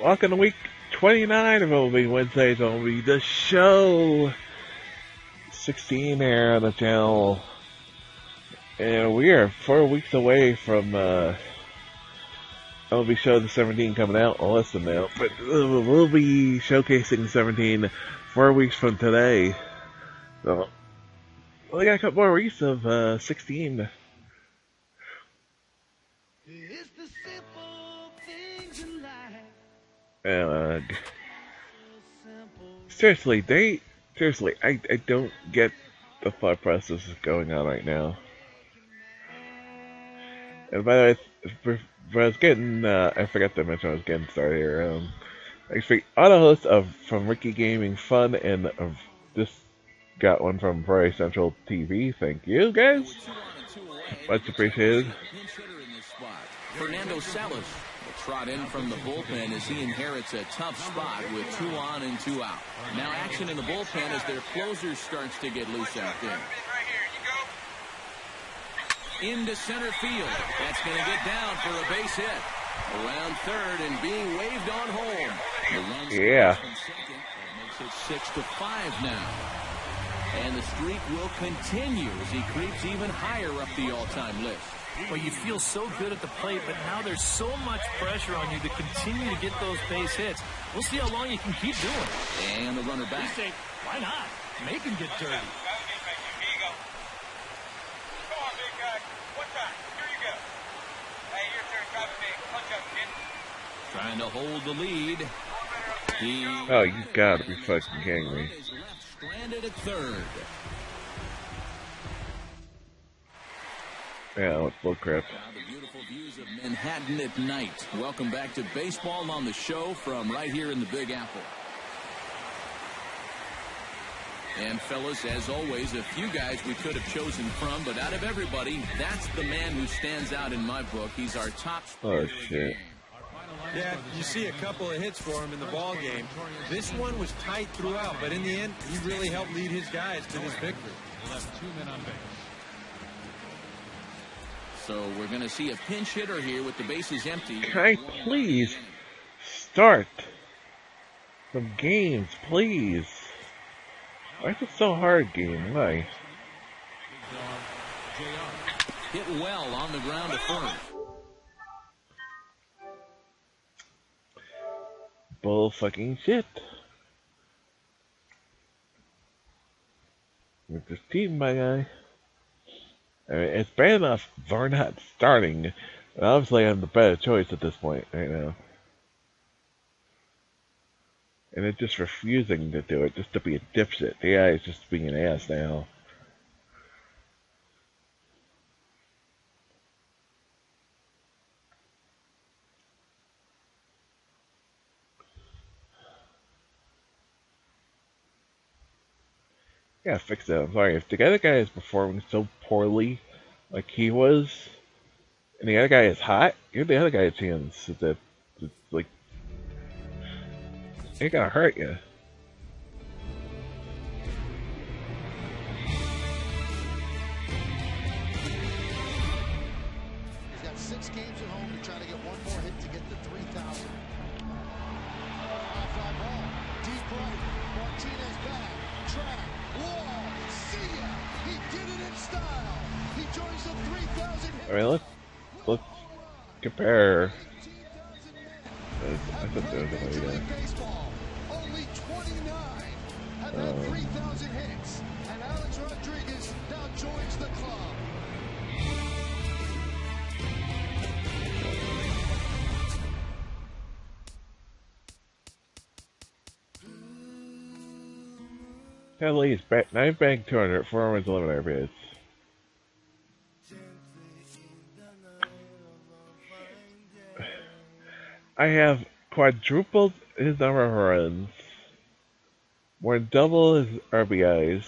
Welcome to week 29 of MLB Wednesdays. MLB the show 16 here on the channel. And we are 4 weeks away from MLB Show the 17 coming out. Well, less than now. But we'll be showcasing 17 4 weeks from today. So, we got a couple more weeks of 16. Seriously, I don't get the thought process going on right now. And by the way, I was getting, I forgot to mention I was getting started here. Actually, auto host from Ricky Gaming Fun, and just got one from Prairie Central TV. Thank you, guys. Much appreciated. Fernando Salas will trot in from the bullpen as he inherits a tough spot with 2 on and 2 out. Now action in the bullpen as their closer starts to get loose out there. Into center field. That's going to get down for a base hit. Around third and being waved on home. The run yeah. From second. That makes it 6-5 now. And the streak will continue as he creeps even higher up the all-time list. Well, you feel so good at the plate, but now there's so much pressure on you to continue to get those base hits. We'll see how long you can keep doing it. And the runner back. You say, why not? Make him get dirty. Trying to hold the lead. Oh, you gotta be fucking kidding me. Stranded at third. Yeah, it's bullcrap. The beautiful views of Manhattan at night. Welcome back to Baseball on the Show from right here in the Big Apple. And fellas, as always, a few guys we could have chosen from, but out of everybody, that's the man who stands out in my book. He's our top scorer. Oh, shit. Yeah, you see a couple of hits for him in the ball game. This one was tight throughout, but in the end, he really helped lead his guys to this victory. Left 2 men on base. So we're going to see a pinch hitter here with the bases empty. Can I please start some games, please? Why is it so hard, game? Why? Hit well on the ground to first. Bull fucking shit. With this team, my guy. I mean, it's bad enough they're not starting, but obviously I'm the better choice at this point right now. And it's just refusing to do it, just to be a dipshit. The guy is just being an ass now. Yeah, fix that. I'm sorry. If the other guy is performing so poorly, like he was, and the other guy is hot, give the other guy a chance. It's like, it gonna hurt you. He's got 6 games at home to try to get 1 more hit to get to 3,000. High fly ball, deep right, Martinez back, track. Wall, see ya! He did it in style. He joins the 3,000 hit. I mean, let's compare. I thought there was a way to. Only 29 have had 3,000 hits, and Alex Rodriguez now joins the club. Kelly is back 9 bag 200, 4 wins, 11 RBIs. I have quadrupled his number of runs, more than double his RBIs.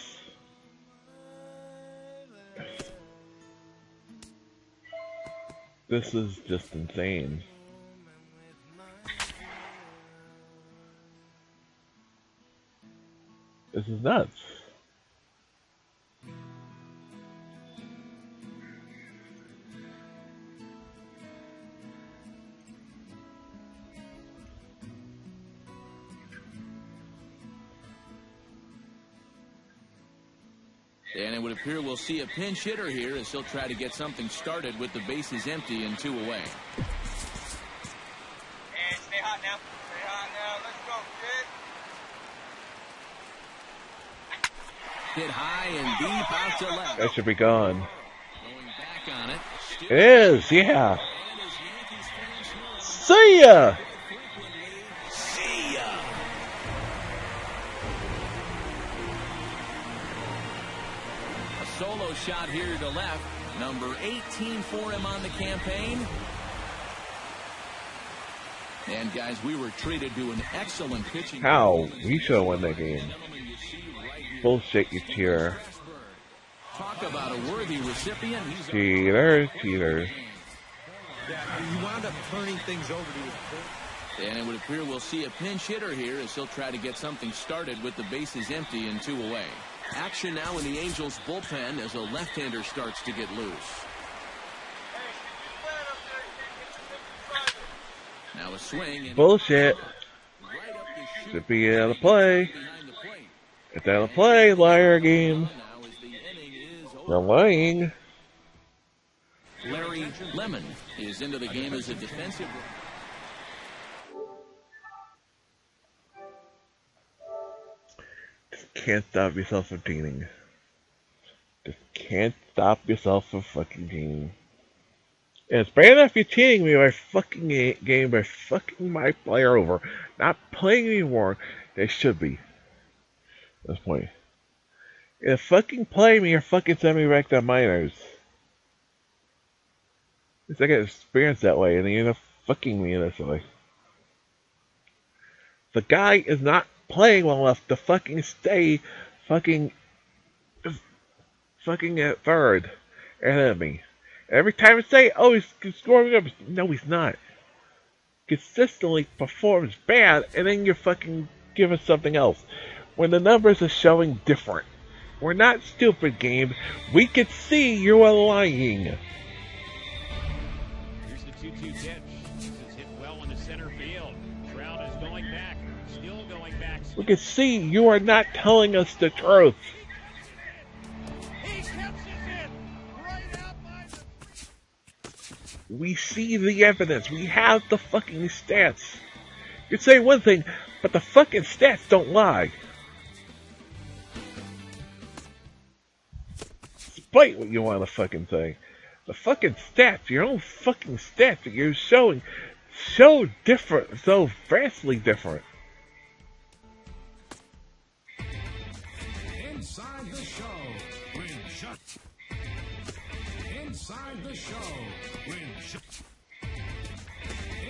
This is just insane. This is nuts. And it would appear we'll see a pinch hitter here as he'll try to get something started with the bases empty and 2 away. And stay hot now. Stay hot now. Let's go, kid. Hit high and deep out to left. That should be gone. Going back on it. It is, yeah. See ya! See ya! A solo shot here to left. Number 18 for him on the campaign. And guys, we were treated to an excellent pitching. How? We should have won that game. Bullshit, you cheater. Talk about a worthy recipient. Cheater, cheater. Yeah, he wound up turning things over to his. And it would appear we'll see a pinch hitter here as he'll try to get something started with the bases empty and 2 away. Action now in the Angels bullpen as a left-hander starts to get loose. Now a swing. And Bullshit. right up the chute. Should be out of play. Behind the plate. It's out of play, liar game. Now as the inning is over. The lying. Larry Lemon is into the game as a defensive. Just can't stop yourself from cheating. Just can't stop yourself from fucking cheating. And it's bad enough you're cheating me by fucking game by fucking my player over. Not playing anymore. They should be. At this point. If fucking play me or fucking send me back to minors. At least I get experience that way and you end up fucking me in this way. The guy is not playing well enough to fucking stay fucking at third ahead of me. Every time I say, oh, he's scoring up. No, he's not. Consistently performs bad, and then you're fucking giving something else. When the numbers are showing different. We're not stupid, game. We can see you are lying. Here's the 2-2 pitch. This is hit well into center field. Trout is going back. Still going back. We can see you are not telling us the truth. He catches it right out by the... We see the evidence. We have the fucking stats. You say one thing, but the fucking stats don't lie. Despite what you want to fucking say. The fucking stats, your own fucking stats that you're showing, so different, so vastly different. Inside the show with Inside the show with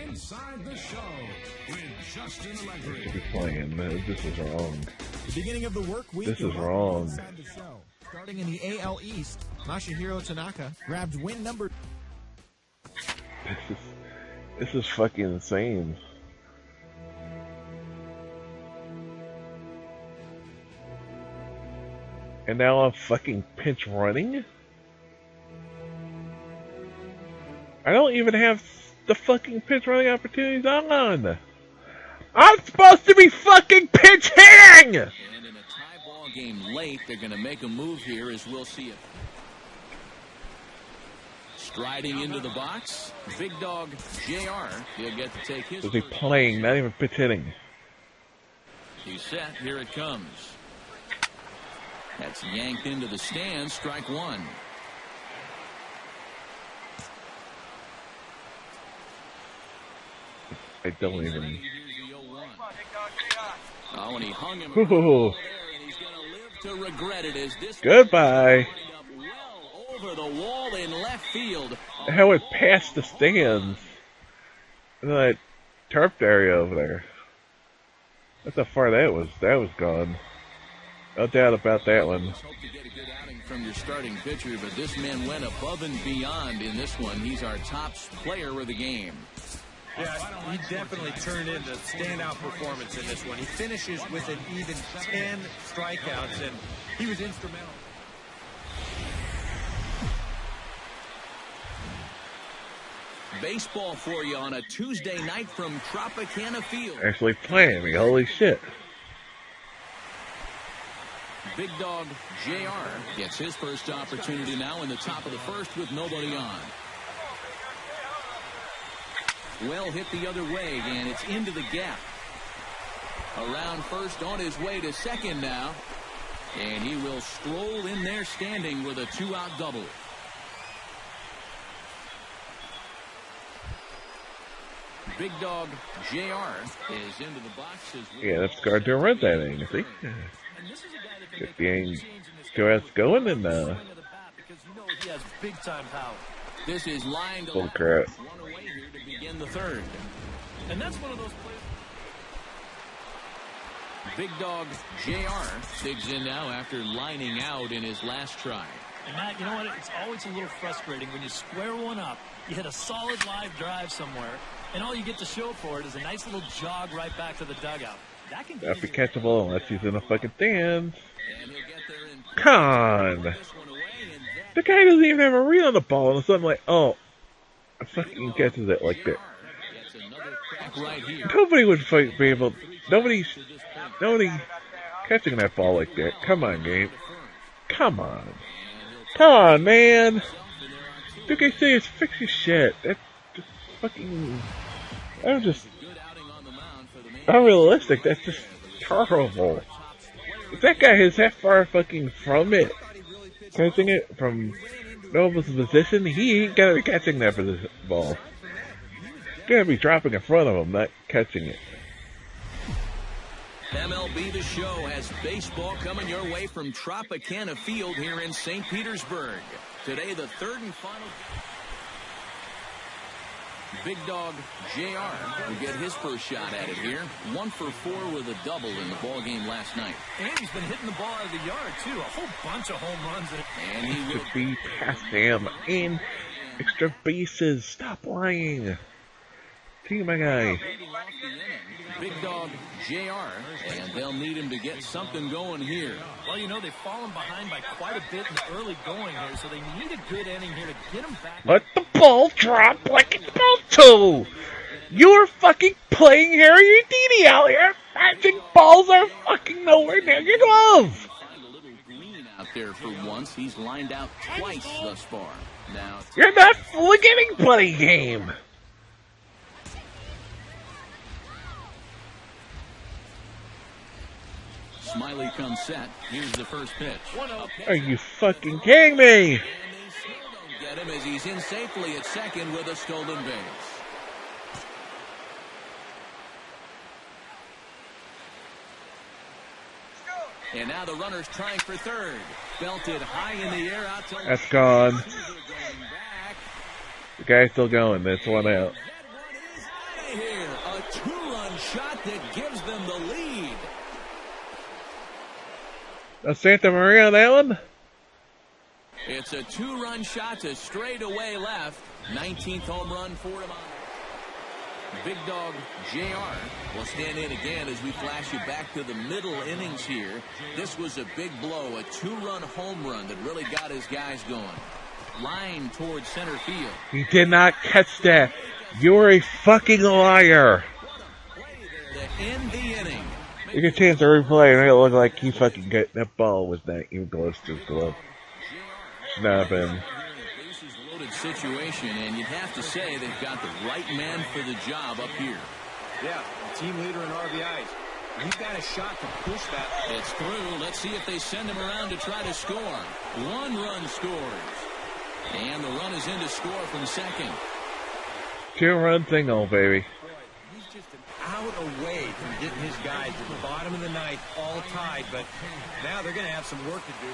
Inside the show with Justin Allegri. Should be playing. This is wrong. The beginning of the work week. This is wrong. Inside the show. Starting in the AL East, Masahiro Tanaka grabbed win number. This is fucking insane. And now I'm fucking pinch running? I don't even have the fucking pinch running opportunities on. I'm supposed to be fucking pinch hitting! And in a tie ball game late, they're going to make a move here as we'll see it. Striding into the box, big dog JR. He'll get to take his. Is he playing, not even pitch hitting? He's set. Here it comes. That's yanked into the stands. Strike one. I don't even. Oh, and he hung him. Ooh. And he's going to live to regret it as this. Goodbye. Well over the wall in left field. The hell went past the stands. And that turf area over there. That's how far that was. That was gone. No doubt about that one. Hope to get a good outing from your starting pitcher, but this man went above and beyond in this one. He's our top player of the game. Yeah, he definitely turned in the standout performance in this one. He finishes with an even 10 strikeouts, and he was instrumental. Baseball for you on a Tuesday night from Tropicana Field. Actually playing me. Holy shit. Big Dog JR gets his first opportunity now in the top of the first with nobody on. Well hit the other way, and it's into the gap. Around first, on his way to second now. And he will stroll in there standing with a 2-out double. Big Dog JR is into the box. Yeah, that's guard to run that inning, see? Get the inning going and He has big time power. This is line to full crap. one away here to begin the third. And that's one of those plays. Big Dog JR digs in now after lining out in his last try. And Matt, you know what? It's always a little frustrating when you square one up, you hit a solid live drive somewhere, and all you get to show for it is a nice little jog right back to the dugout. That can That'd be catchable unless he's in the fucking stands. Come on. The guy doesn't even have a read on the ball, and all of a sudden, like, oh, I fucking catches it like that. Nobody would be able. Nobody catching that ball like that. Come on, game. Come on, man. You guys say it's fix your shit. That's just fucking. I'm just unrealistic. That's just terrible. If that guy is that far fucking from it, catching it from Nova's position, he ain't gotta be catching that for this ball. He's gotta be dropping in front of him, not catching it. MLB The Show has baseball coming your way from Tropicana Field here in St. Petersburg. Today, the third and final. Big Dog JR will get his first shot at it here. 1 for 4 with a double in the ball game last night. And he's been hitting the ball out of the yard, too. A whole bunch of home runs. And he will be past him in extra bases. Stop lying. Team, my guy. Big Dog JR, and they'll need him to get something going here. Well, you know, they've fallen behind by quite a bit in the early going here, so they need a good inning here to get them back. Let the ball drop like it's supposed to. You're fucking playing Harry Houdini out here. Magic balls are fucking nowhere near your glove. Find a little green out there for once. He's lined out twice thus far. Now you're not fully getting plenty game. Smiley comes set. Here's the first pitch. Are you fucking kidding me? And they still don't get him as he's in safely at second with a stolen base. And now the runner's trying for third. Belted high in the air out to left. That's gone. The guy's still going. That's one out. That one is out of here. A 2-run shot that gives them the lead. Santa Maria on that one? It's a 2-run shot to straightaway left. 19th home run for him. Big Dog JR will stand in again as we flash you back to the middle innings here. This was a big blow, a 2-run home run that really got his guys going. Line towards center field. He did not catch that. You're a fucking liar. To end the inning. You get a chance to replay and it'll look like he fucking got that ball was not even close to his glove. Should not have been. Bases loaded situation, and you'd have to say they've got the right man for the job up here. Yeah, team leader in RBIs. He's got a shot to push that. It's through. Let's see if they send him around to try to score. 1 run scores. And the run is in to score from second. 2-run single, baby. He's just an out away from getting his guys to the bottom of the ninth, all tied, but now they're going to have some work to do.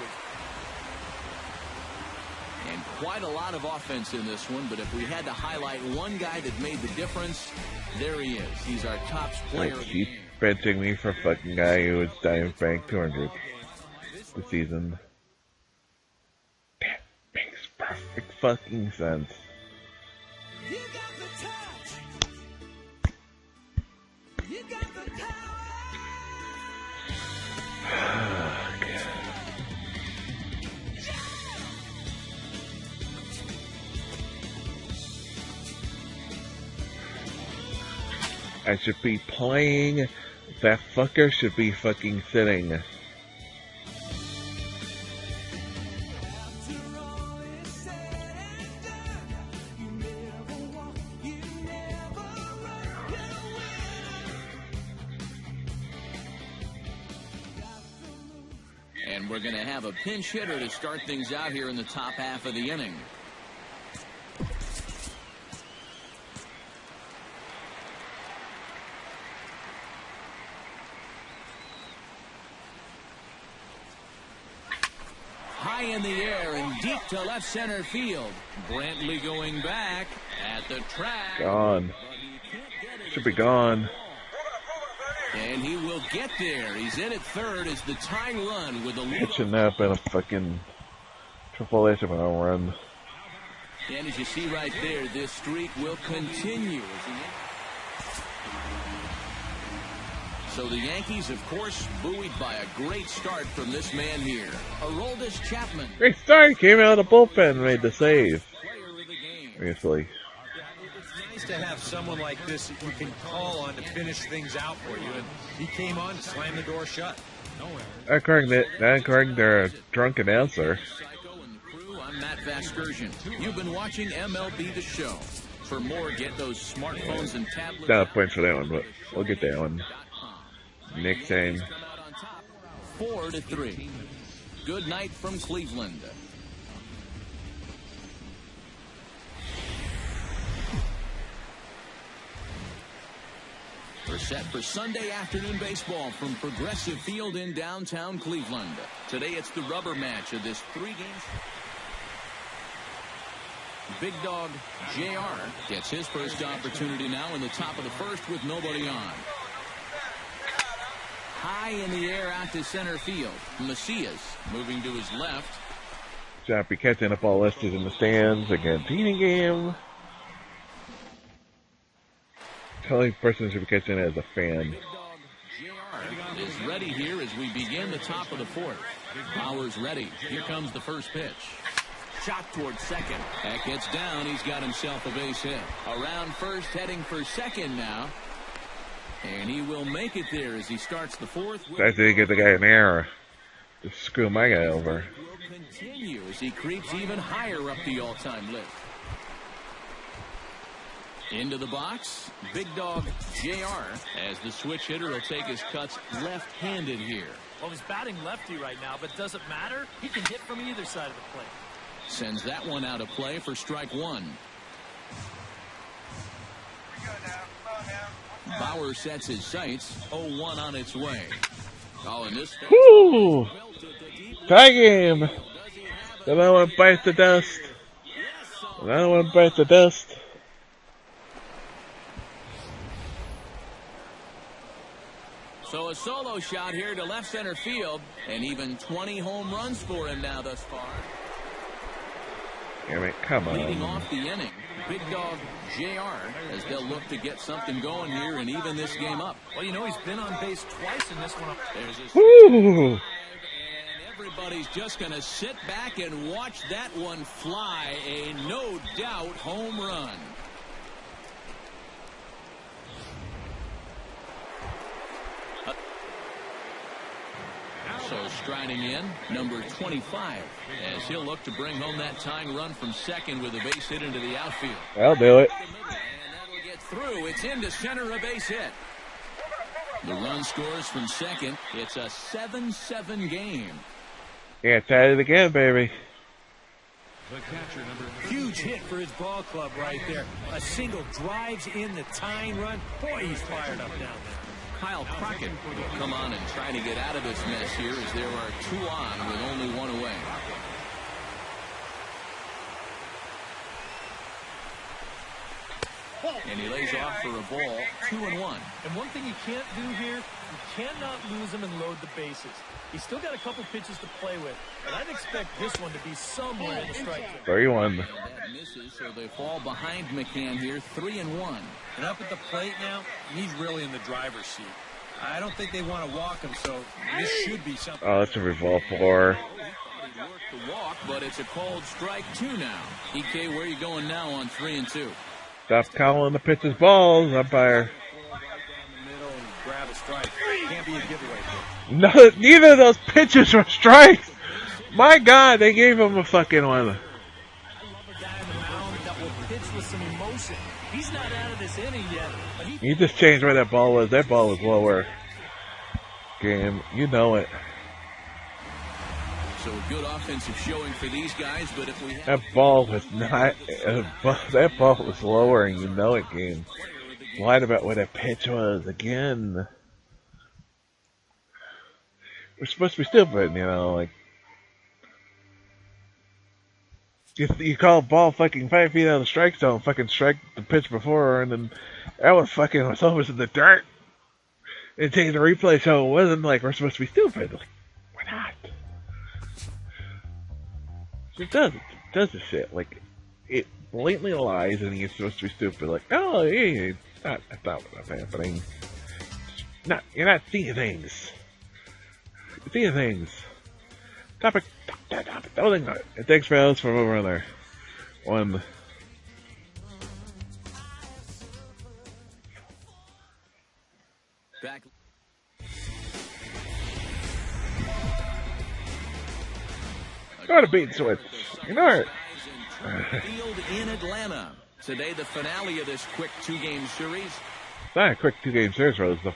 And quite a lot of offense in this one, but if we had to highlight one guy that made the difference, there he is. He's our top player. Keep benching me for a fucking guy who was Diamond Bank 200 this season. That makes perfect fucking sense. You got the touch. You got the power. I should be playing. That fucker should be fucking sitting. And we're going to have a pinch hitter to start things out here in the top half of the inning. High in the air and deep to left center field. Brantley going back at the track. Gone. Should be gone. And he will get there. He's in at third as the tying run with a lead. It should not have been a fucking triple H of an home run. And as you see right there, this streak will continue. So the Yankees, of course, buoyed by a great start from this man here, Aroldis Chapman. Great start. Came out of the bullpen and made the save. Obviously. It's nice to have someone like this that you can call on to finish things out for you. And he came on to slam the door shut. Not according to their drunk announcer. I'm Matt Vasgersian. You've been watching MLB The Show. For more, get those smartphones and tablets. Not a point for that one, but we'll get that one. Next time. 4-3. Good night from Cleveland. We're set for Sunday afternoon baseball from Progressive Field in downtown Cleveland. Today it's the rubber match of this 3-game. Big Dog JR gets his first opportunity now in the top of the first with nobody on. High in the air out to center field. Macias moving to his left. Should be catching up all listed in the stands against eating game. The only person should be catching it as a fan. Big Dog JR is ready here as we begin the top of the fourth. Bauer's ready. Here comes the first pitch. Shot towards second. That gets down. He's got himself a base hit. Around first, heading for second now. And he will make it there as he starts the fourth. Tries to get the guy an error. Just screw my guy over. Will continue as he creeps even higher up the all-time list. Into the box, Big Dog JR as the switch hitter will take his cuts left-handed here. Well, he's batting lefty right now, but does it matter? He can hit from either side of the plate. Sends that one out of play for strike one. Bauer sets his sights. 0-1 on its way. Oh, and this. Woo! Tie game. Another one bites the dust. Another one bites the dust. So a solo shot here to left center field, and even 20 home runs for him now thus far. Damn it, come on. Leading off the inning, Big Dog JR as they'll look to get something going here and even this game up. Well, you know, he's been on base twice in this one. There's a Woo! and everybody's just going to sit back and watch that one fly. A no doubt home run. So striding in, number 25, as he'll look to bring home that tying run from second with a base hit into the outfield. I'll do it. And that'll get through. It's into center, a base hit. The run scores from second. It's a 7-7 game. Yeah, tied it again, baby. Huge hit for his ball club right there. A single drives in the tying run. Boy, he's fired up down there. Kyle Crockett will come on and try to get out of this mess here as there are two on with only one away. And he lays off for a ball, 2-1. And one thing you can't do here, you cannot lose him and load the bases. He's still got a couple pitches to play with, but I'd expect this one to be somewhere in the strike zone. 31. That misses, so they fall behind McCann here, 3-1. And up at the plate now, he's really in the driver's seat. I don't think they want to walk him, so this should be something. Oh, that's a revolve floor. He worked the walk, but it's a called strike two now. EK, where are you going now on 3-2? Stop calling the pitches balls, umpire. Grab a strike. Can't be a giveaway. No, neither of those pitches were strikes. My God, they gave him a fucking one. I love a guy on the mound that will pitch with some emotion. He's not out of this inning yet, but You just changed where that ball was. That ball was lower. Game, you know it. So a good offensive showing for these guys, but if we have That ball was not. That ball was lower, and you know it, game. Lied about what that pitch was again. We're supposed to be stupid, you know, like. You call a ball fucking 5 feet out of the strike zone, fucking strike the pitch before, and then that was almost in the dirt. And taking the replay, so it wasn't like we're supposed to be stupid. Like, we're not. It does this shit. Like, it blatantly lies, and you're supposed to be stupid. Like, oh, yeah, that's not what's happening. You're not seeing things. You're seeing things. Topic. And thanks, fellas, from over on there. One. back. Got a beat switch. You know it. Field in Atlanta. Today, the finale of this quick 2-game series. It's not a quick 2-game series, bro. It's a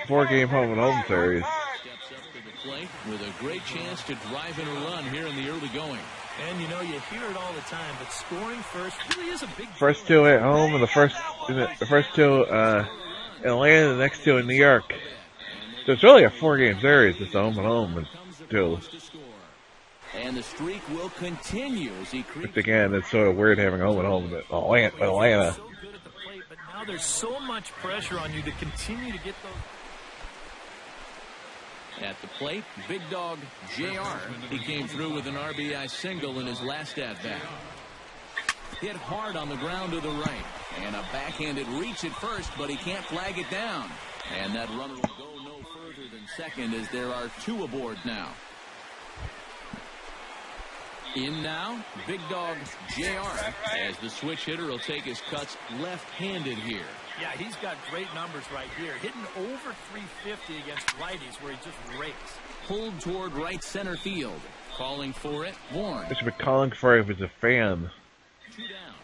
4-game home and home series. Steps up to the plate with a great chance to drive in a run here in the early going. And you know, you hear it all the time, but scoring first really is a big First 2 at home, and the first 2 in Atlanta, the next 2 in New York. So it's really a 4-game series. It's a home and home, and 2. And the streak will continue as he creeps. But again, it's sort of weird having home and home in Atlanta. So good at the plate, but now there's so much pressure on you to continue to get those. At the plate, big dog JR. He came through with an RBI single in his last at-bat. Hit hard on the ground to the right. And a backhanded reach at first, but he can't flag it down. And that runner will go no further than second as there are 2 aboard now. In now, big dog JR, as the switch hitter will take his cuts left-handed here. Yeah, he's got great numbers right here. Hitting over 350 against righties where he just rakes. Pulled toward right center field. Calling for it, Warren. I should be calling for it if it's a fan. 2 down.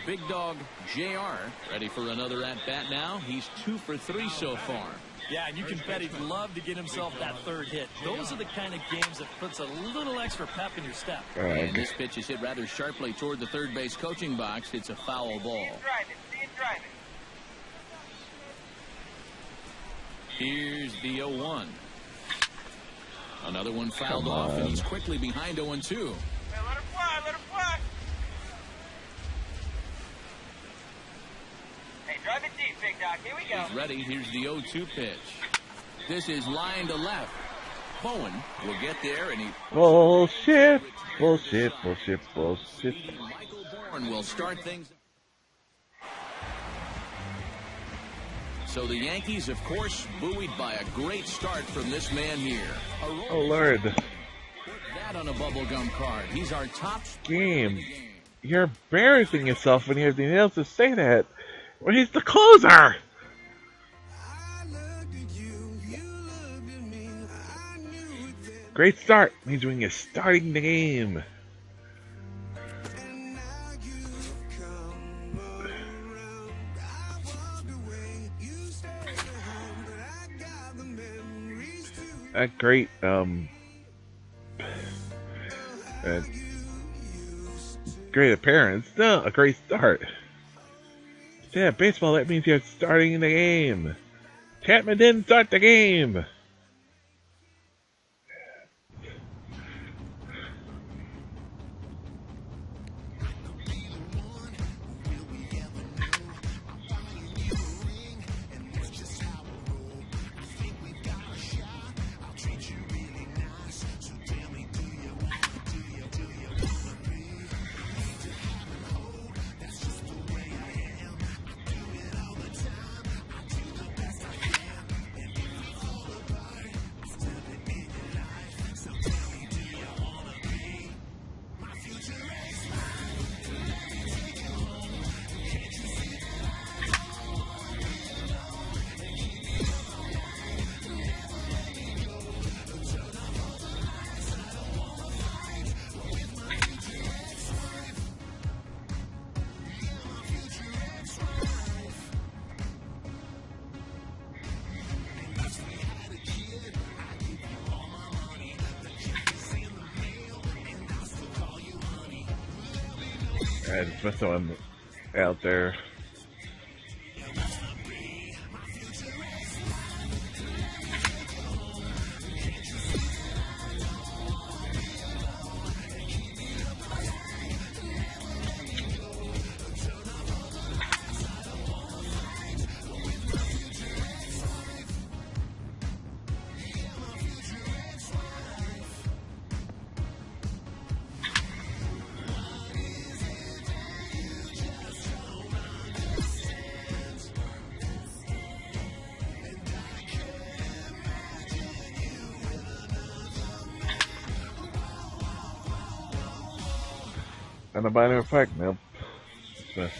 Big dog JR ready for another at-bat now. He's 2 for 3 so far. Yeah, and you can bet he'd love to get himself that 3rd hit. Those are the kind of games that puts a little extra pep in your step. And this pitch is hit rather sharply toward the third base coaching box. It's a foul ball. See it driving. Here's the 0-1. Another one fouled off, and he's quickly behind 0-2. Let her fly, let her fly. Hey, drive it deep, big dog. Here we go. He's ready. Here's the 0-2 pitch. This is line to left. Bowen will get there, and he... Bullshit. Michael Bourne will start things. So the Yankees, of course, buoyed by a great start from this man here. Oh, Lord. Put that on a bubblegum card. He's our top Game. You're embarrassing yourself when you have the nails to say that. Well, he's the closer. Great start means when you're starting the game. A great great appearance. No, a great start. Yeah, baseball, that means you're starting the game. Chapman didn't start the game. I just missed someone out there. And a binary effect, nope. Just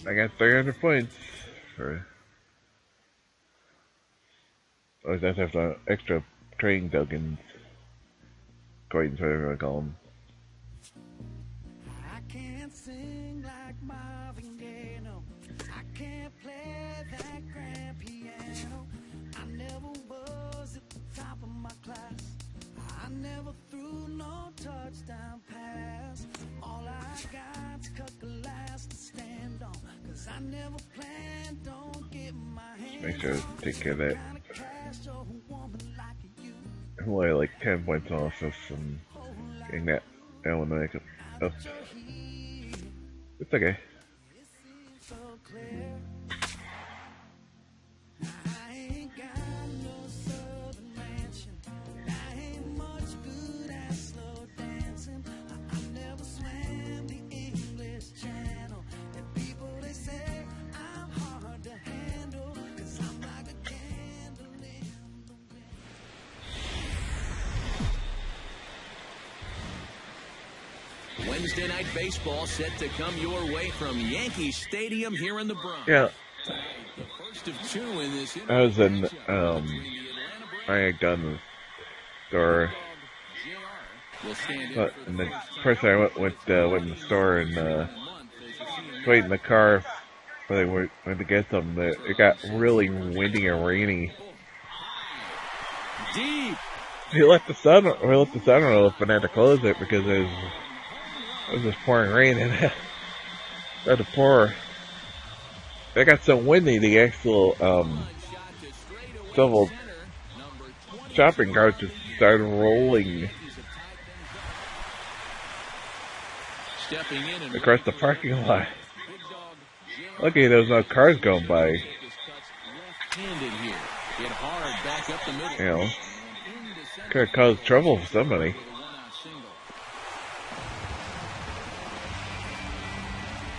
I got 300 points for. Or does that have some extra training tokens? Coins, whatever you want to call them. I can't sing like Marvin Gaye, no. I can't play that grand piano. I never was at the top of my class. I never threw no touchdown pass. All I got's cut glass to stand on. Cause I never planned on getting my hands. Make sure to take care of that. I'm only like 10 points off of some getting that one make up. It's okay. Wednesday night baseball set to come your way from Yankee Stadium here in the Bronx. Yeah. The first of two in this. I was in I had done the store. And the person I went in the store and waiting in the car when they went to get them. It got really windy and rainy. Deep. We let the sun roll and had to close it because it was just pouring rain and it had to pour. It got so windy the actual several shopping carts just started rolling across the parking lot. Lucky there was no cars going by. You know, could have caused trouble for somebody.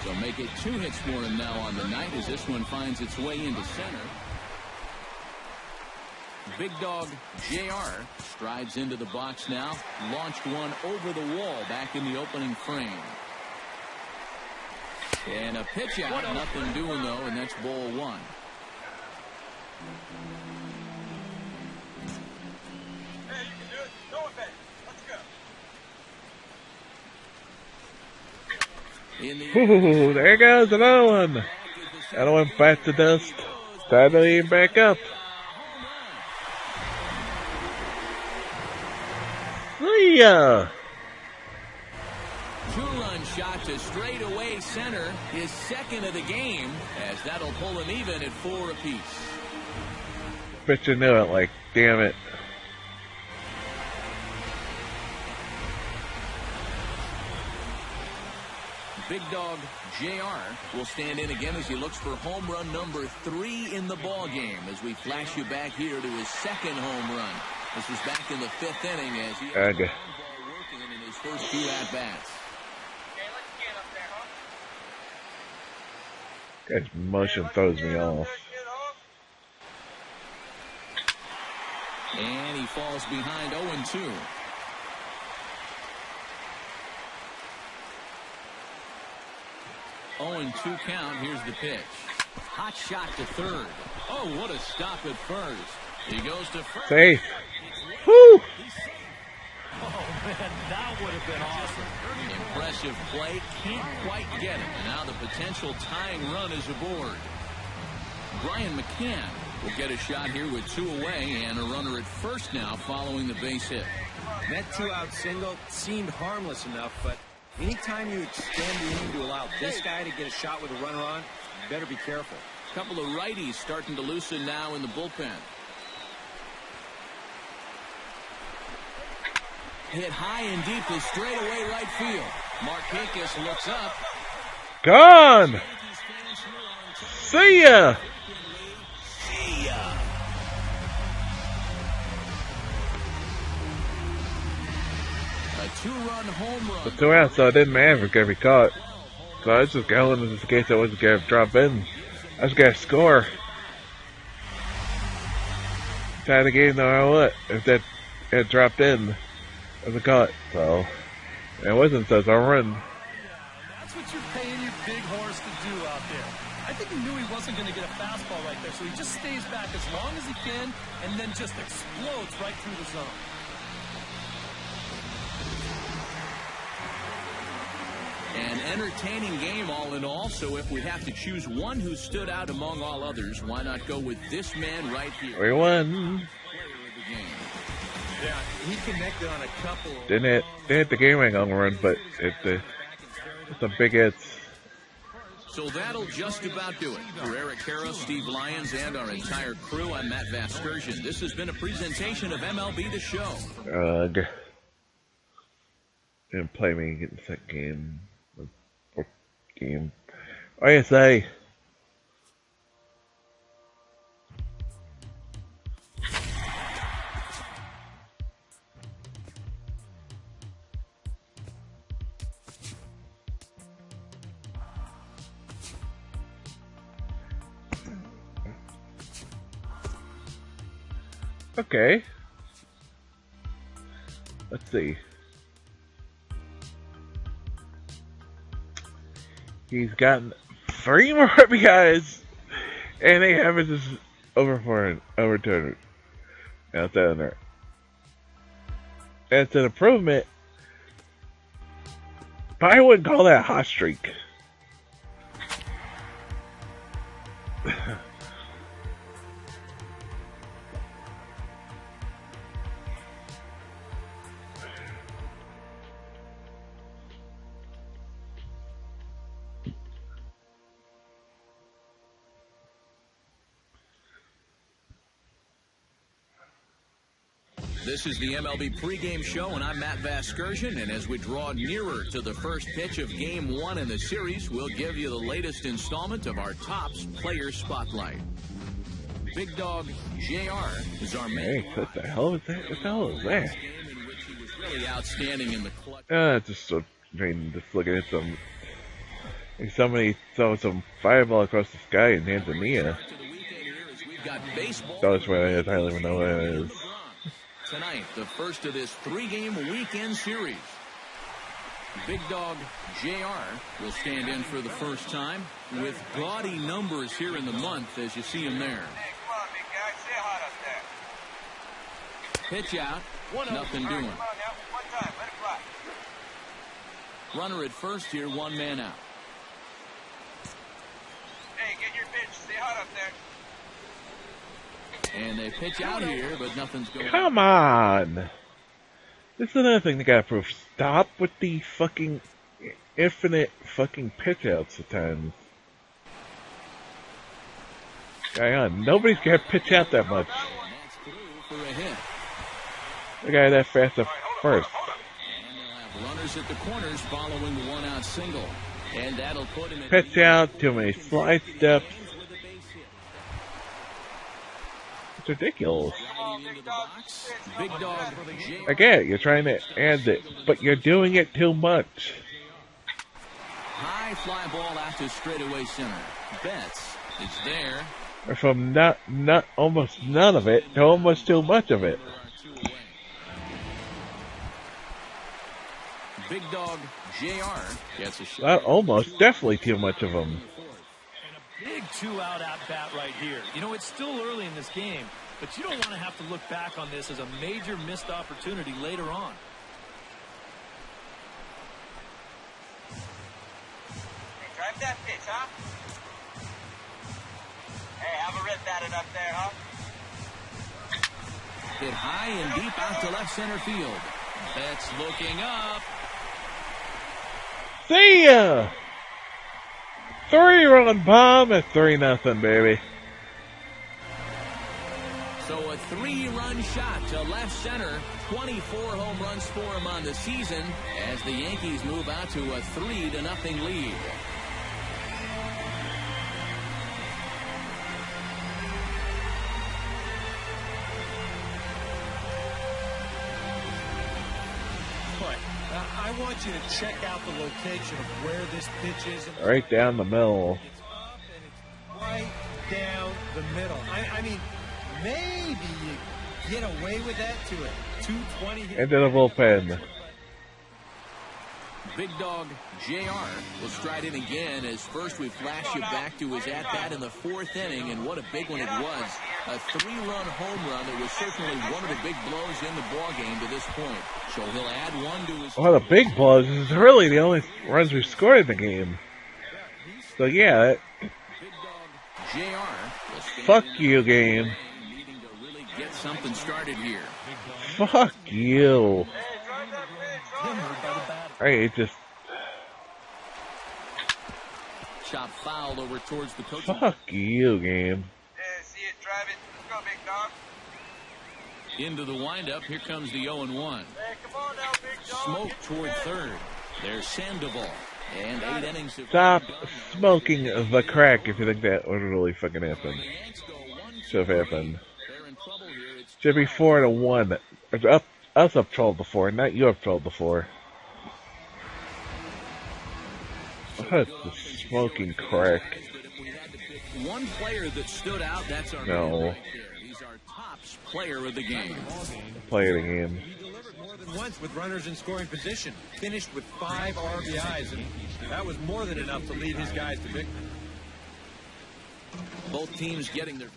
So make it 2 hits for him now on the night as this one finds its way into center. Big dog JR strides into the box now. Launched one over the wall back in the opening frame. And a pitch out, nothing doing though, and that's ball one. Hey, you can do it. Go with it. Let's go. Ooh, there goes another one. Another one bites the dust. Time to lean back up. See ya. Two-run shot to straightaway center, his second of the game, as that'll pull him even at 4 apiece. Pitcher knew it, like, damn it. Big dog JR will stand in again as he looks for home run number 3 in the ball game as we flash you back here to his second home run. This was back in the 5th inning as he had the ball working in his first 2 at-bats. Guy's motion throws me off. And he falls behind 0-2. 0-2 count. Here's the pitch. Hot shot to third. Oh, what a stop at first. He goes to first. Safe. Whew. Oh, man, that would have been awesome. Impressive play. Can't quite get it. And now the potential tying run is aboard. Brian McCann will get a shot here with 2 away and a runner at first now following the base hit. That 2-out single seemed harmless enough, but anytime you extend the inning to allow this guy to get a shot with a runner on, you better be careful. A couple of righties starting to loosen now in the bullpen. Hit high and deep to straightaway right field. Markakis looks up. Gone. See ya. See ya. A 2-run home run. The 2 outs, so it didn't matter if it could be caught. So I was just going in case I wasn't going to drop in. I was going to score. Tie the game no matter what. If that had dropped in, it was a cut. So it wasn't, so it's a run. That's what you're paying your big horse to do out there. I think he knew he wasn't going to get a fastball right there, so he just stays back as long as he can and then just explodes right through the zone. An entertaining game all in all, so if we have to choose one who stood out among all others, why not go with this man right here? We won. Yeah, he connected on a couple. Didn't hit the game winning run, but it's some big hits. So that'll just about do it. For Eric Harrow, Steve Lyons, and our entire crew, I'm Matt Vasgersian. This has been a presentation of MLB The Show. Didn't play me in the second game. Fourth game. What do you say? Okay. Let's see. He's gotten 3 more RBIs, and he averages over 200. That's in there. That's an improvement, but I wouldn't call that a hot streak. This is the MLB pregame show, and I'm Matt Vasgersian. And as we draw nearer to the first pitch of Game 1 in the series, we'll give you the latest installment of our Topps Player Spotlight. Big Dog JR is our man. Hey, what the hell is that? What the hell is that? In which he was really outstanding in the clutch. Just so just looking at some. Somebody saw some fireball across the sky in Tanzania. That's what it is. I don't even know what it is. Tonight, the first of this 3-game weekend series. Big Dog JR will stand in for the first time with gaudy numbers here in the month as you see him there. Hey, come on, big guy. Say hot up there. Pitch out, nothing doing. Come on now. One time. Let it fly. Runner at first here, 1 man out. Hey, get your pitch. Stay hot up there. And they pitch out here, but nothing's going on. Come on! This is another thing they gotta prove. Stop with the fucking infinite fucking pitch outs at times. Hang on, nobody's gonna pitch out that much. For a hit. The guy that fast at first. And they'll have runners at the corners following the 1-out single. And that'll put him in. Pitch out, too many slide steps. It's ridiculous. Big Dog I get it, you're trying to add it, but you're doing it too much. High fly ball out to straightaway center. Betts is there. From not almost none of it to almost too much of it. Big dog JR gets a shot. Not almost, definitely too much of them. Big two-out at-bat right here. You know, it's still early in this game, but you don't want to have to look back on this as a major missed opportunity later on. Hey, drive that pitch, huh? Hey, have a rip batted up there, huh? Hit high and deep out to left center field. Betts looking up. See ya! 3-run bomb at 3-0, baby. So a 3-run shot to left center. 24 home runs for him on the season as the Yankees move out to a 3-0 lead. I want you to check out the location of where this pitch is. Right down the middle. It's up and it's right down the middle. I mean, maybe you get away with that to a 220 hit. Into the bullpen. Big dog JR will stride in again as first we flash you back to his at-bat in the 4th inning, and what a big one it was. A 3-run home run that was certainly one of the big blows in the ballgame to this point. So he'll add one to his... Well, the big blows is really the only runs we've scored in the game. So yeah, Big dog JR. Fuck you, game. Needing to really get something started here. Fuck you. Alright, just... Chop foul over towards the coach. Fuck you, game. Yeah, see it, drive it. Let's go, big dog. Into the windup. Here comes the 0-1. Hey, come on now, big dog. Smoke toward third. There's Sandoval. And 8 innings of... Stop smoking the crack if you think that would really fucking happen. Should have happened. Should be 4-1. Us up 12-4, not you up 12-4. What the smoking crack? One player that stood out, that's our No. right there. He's our tops player of the game. Play it again. He delivered more than once with runners in scoring position. Finished with 5 RBIs, and that was more than enough to lead his guys to victory. Both teams getting their...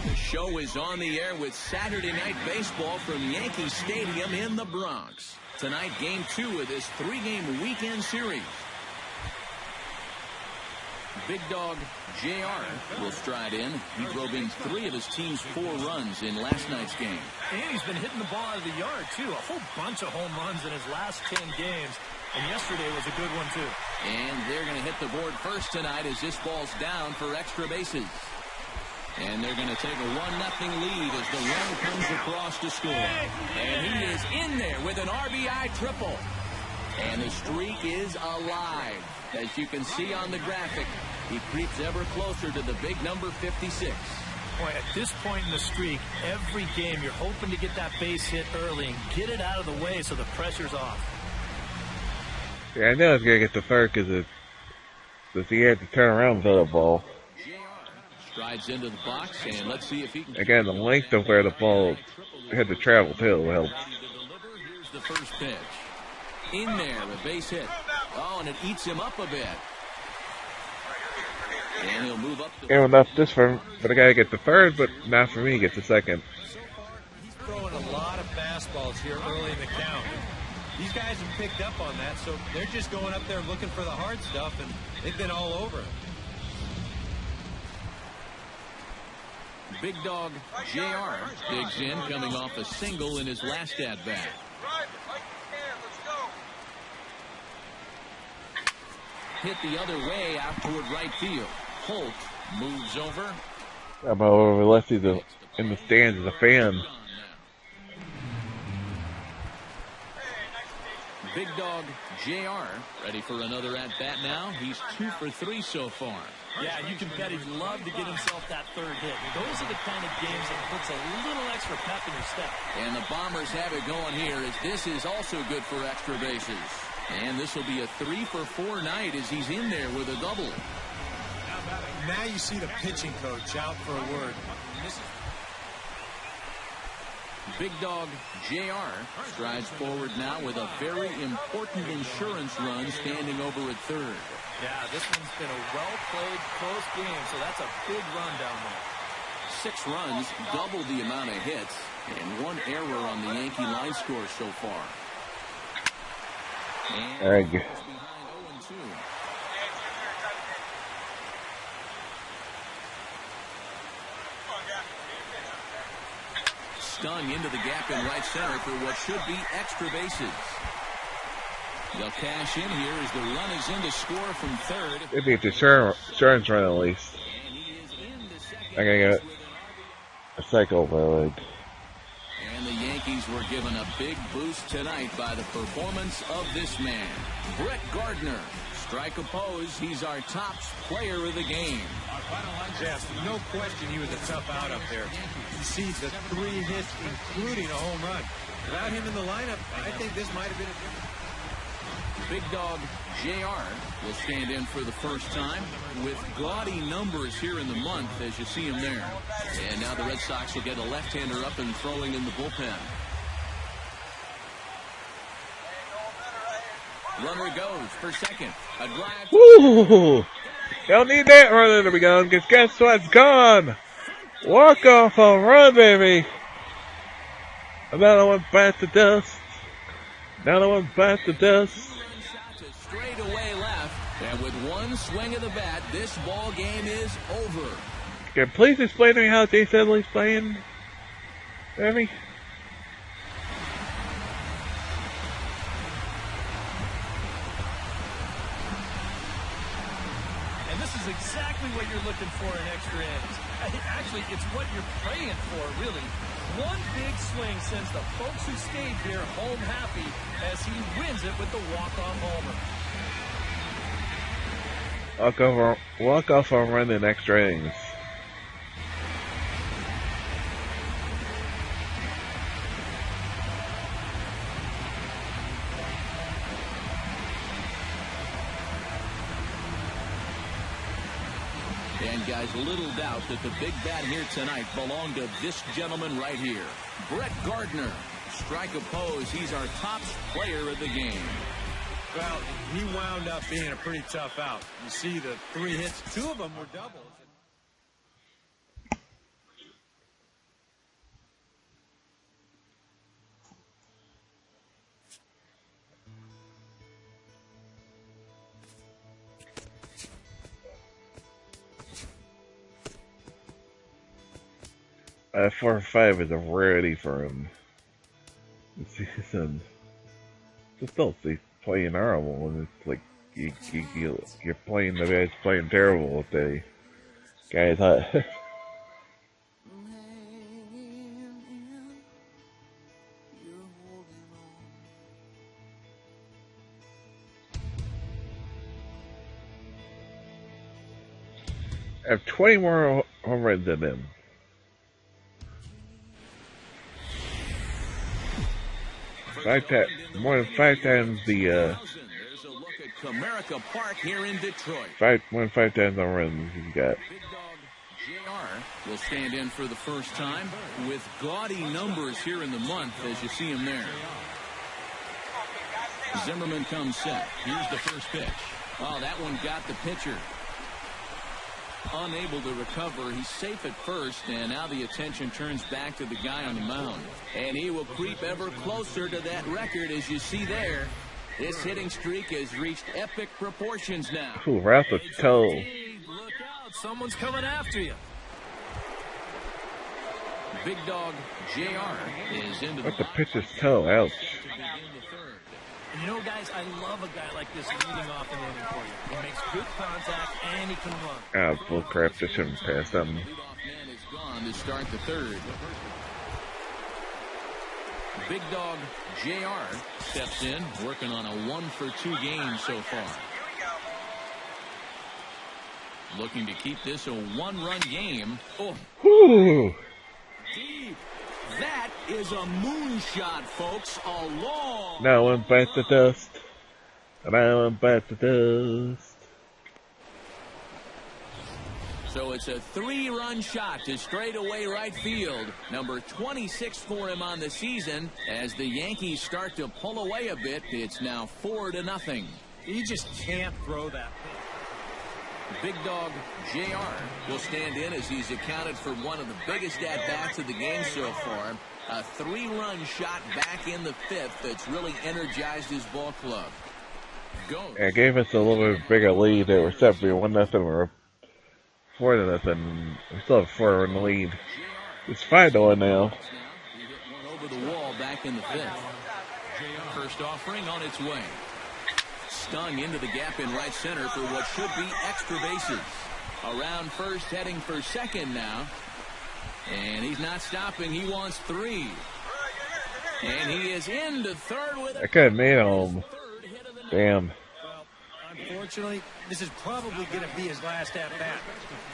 The show is on the air with Saturday Night Baseball from Yankee Stadium in the Bronx. Tonight, Game 2 of this 3-game weekend series. Big dog JR will stride in. He drove in 3 of his team's 4 runs in last night's game. And he's been hitting the ball out of the yard, too. A whole bunch of home runs in his last 10 games. And yesterday was a good one, too. And they're going to hit the board first tonight as this ball's down for extra bases. And they're going to take a 1-0 lead as the run comes across to score. And he is in there with an RBI triple. And the streak is alive. As you can see on the graphic, he creeps ever closer to the big number 56. Boy, at this point in the streak, every game you're hoping to get that base hit early and get it out of the way so the pressure's off. Yeah, I know it's gonna get the third because he had to turn around with the other ball. Strides into the box, and let's see if he can... Again, the length of where the ball had to travel too helps. Here's the first pitch. In there, a base hit. Oh, and it eats him up a bit. And he'll move up the... Fair enough, this for the guy to get the third, but not for me to get the second. So far, he's throwing a lot of fastballs here early in the count. These guys have picked up on that, so they're just going up there looking for the hard stuff, and they've been all over him. Big dog JR digs in, coming off a single in his last at-bat. Drive it like you can. Let's go. Hit the other way out toward right field. Holt moves over. I'm over lefty in the stands as a fan. Big dog JR ready for another at-bat now. He's 2 for 3 so far. Yeah, you can bet he'd love to get himself that third hit. Those are the kind of games that puts a little extra pep in your step. And the Bombers have it going here as this is also good for extra bases. And this will be a 3 for 4 night as he's in there with a double. Now you see the pitching coach out for a word. Big dog JR strides forward now with a very important insurance run standing over at third. Yeah, this one's been a well-played, close game, so that's a big run down there. 6 runs, double the amount of hits, and 1 error on the Yankee line score so far. And behind 0-2. Stung into the gap in right center for what should be extra bases. They'll cash in here as the run is in to score from third. Maybe it's insurance run at least. I gotta get a cycle by leg. And the Yankees were given a big boost tonight by the performance of this man, Brett Gardner. Strike oppose, he's our top player of the game. Yes, no question he was a tough out up there. You see the 3 hits, including a home run. Without him in the lineup, I think this might have been a different. Big dog JR will stand in for the first time with gaudy numbers here in the month as you see him there. And now the Red Sox will get a left-hander up and throwing in the bullpen. Runner goes for second. A drive. Woo! Don't need that runner to be gone, because guess what's gone? Walk off a run, baby. Another one bites the dust. Another one bites the dust. Straight away left, and with one swing of the bat, this ball game is over. Can you please explain to me how Jay Sedley's playing, Baby? And this is exactly what you're looking for in extra innings. Actually, it's what you're praying for, really. One big swing sends the folks who stayed here home happy as he wins it with the walk-off homer. Walk off a run in extra innings. And guys, little doubt that the big bat here tonight belonged to this gentleman right here, Brett Gardner. Strike oppose, he's our top player of the game. Well, he wound up being a pretty tough out. You see the 3 hits, 2 of them were doubles. That 4-5 is a rarity for him this season. Just don't see playing horrible, and it's like you're playing the guy's playing terrible if the guy's hot. I have 20 more home runs than him. More than 5 times the There's a look at Comerica Park here in Detroit. more than 5 times the runs he's got. Big dog JR will stand in for the first time with gaudy numbers here in the month as you see him there. Zimmerman comes set. Here's the first pitch. Oh, that one got the pitcher. Unable to recover. He's safe at first, and now the attention turns back to the guy on the mound. And he will creep ever closer to that record as you see there. This hitting streak has reached epic proportions now. Ooh, right off the toe. Look out, someone's coming after you. Big dog JR is into the What the pitcher's toe? Ouch. And you know, guys, I love a guy like this leading off an inning for you. He makes good contact and he can run. Ah, bullcrap. Just shouldn't pass them. Leadoff man is gone to start the third. Big dog JR steps in, working on a 1-for-2 game so far. Looking to keep this a 1-run game. Oh, Whew. deep. That is a moonshot, folks. A long. Now one bites the dust. Now one bites the dust. So it's a 3-run shot to straightaway right field. Number 26 for him on the season. As the Yankees start to pull away a bit, it's now 4-0. He just can't throw that. Big dog JR will stand in as he's accounted for one of the biggest at-bats of the game so far. A 3-run shot back in the 5th that's really energized his ball club. It gave us a little bit bigger lead. They were set for 1-0. We're 4-0. We still have 4-run lead. It's 5-1 now. He hit one over the wall back in the 5th. First offering on its way. Stung into the gap in right center for what should be extra bases. Around first, heading for second now. And he's not stopping. He wants 3. And he is into third with I could have made home. Damn. Well, unfortunately, this is probably going to be his last at-bat.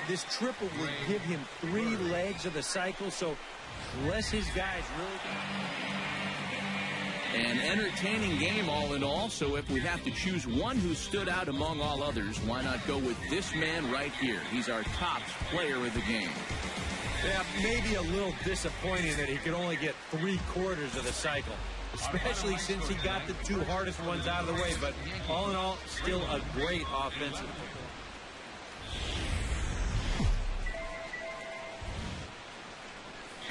This triple would give him 3 legs of the cycle, so unless his guys really... An entertaining game all in all, so if we have to choose one who stood out among all others, why not go with this man right here? He's our top player of the game. Yeah, maybe a little disappointing that he could only get 3/4 of the cycle, especially since he got the 2 hardest ones out of the way. But all in all, still a great offensive.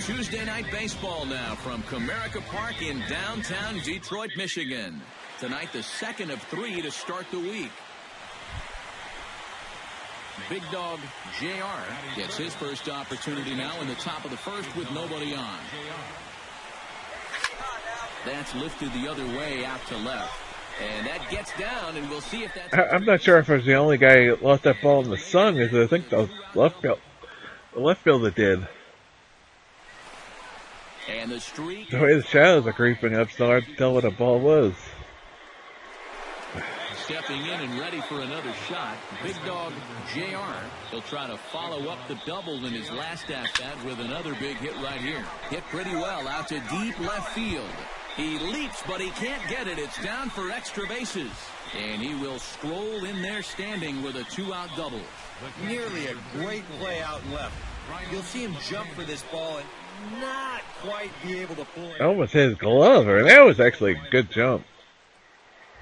Tuesday night baseball now from Comerica Park in downtown Detroit, Michigan. Tonight, the second of 3 to start the week. Big dog JR gets his first opportunity now in the top of the first with nobody on. That's lifted the other way out to left. And that gets down, and we'll see if that's... I'm not sure if I was the only guy who lost that ball in the sun, because I think the left fielder did. And the streak... The way the shadows are creeping up, so hard to tell what a ball was. Stepping in and ready for another shot, Big Dog JR. He'll try to follow up the double in his last at-bat with another big hit right here. Hit pretty well out to deep left field. He leaps, but he can't get it. It's down for extra bases. And he will scroll in there standing with a 2-out double. Nearly a great play out left. You'll see him jump for this ball and not quite be able to pull it. That almost hit his glove, and that was actually a good jump.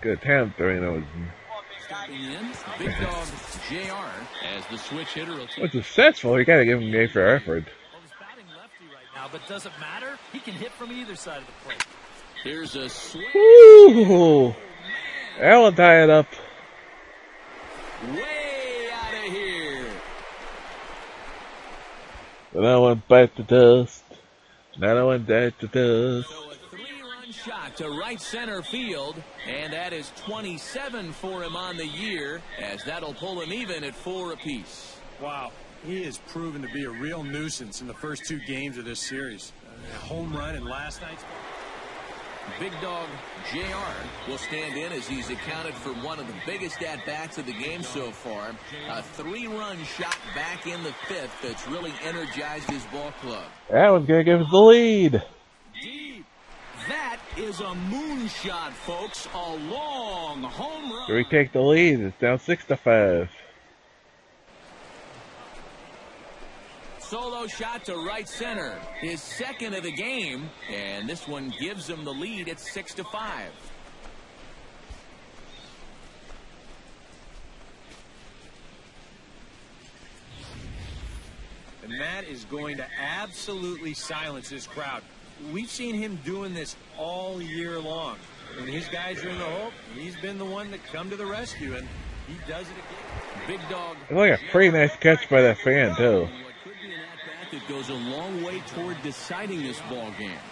Good attempt. I mean, it was... Stepping in, Big Dog JR as the switch hitter. Was successful. You gotta give him A for effort. Well, he's batting lefty right now, but does it matter? He can hit from either side of the plate. Here's a swing. Woo! That will tie it up. Way out of here. Another one bite the dust. Another one bite the dust. So a 3-run shot to right center field, and that is 27 for him on the year, as that'll pull him even at 4 apiece. Wow, he has proven to be a real nuisance in the first 2 games of this series. A home run in last night's ball. Big Dog JR will stand in as he's accounted for one of the biggest at-bats of the game so far. A 3-run shot back in the 5th that's really energized his ball club. That one's going to give us the lead. Deep. That is a moonshot, folks. A long home run. Do we take the lead? It's now 6-5. Solo shot to right center. His second of the game. And this one gives him the lead at 6-5. And that is going to absolutely silence this crowd. We've seen him doing this all year long. When his guys are in the hole, he's been the one to come to the rescue, and he does it again. Big Dog. It's like a pretty nice catch by that fan, too. That goes a long way toward deciding this ball game.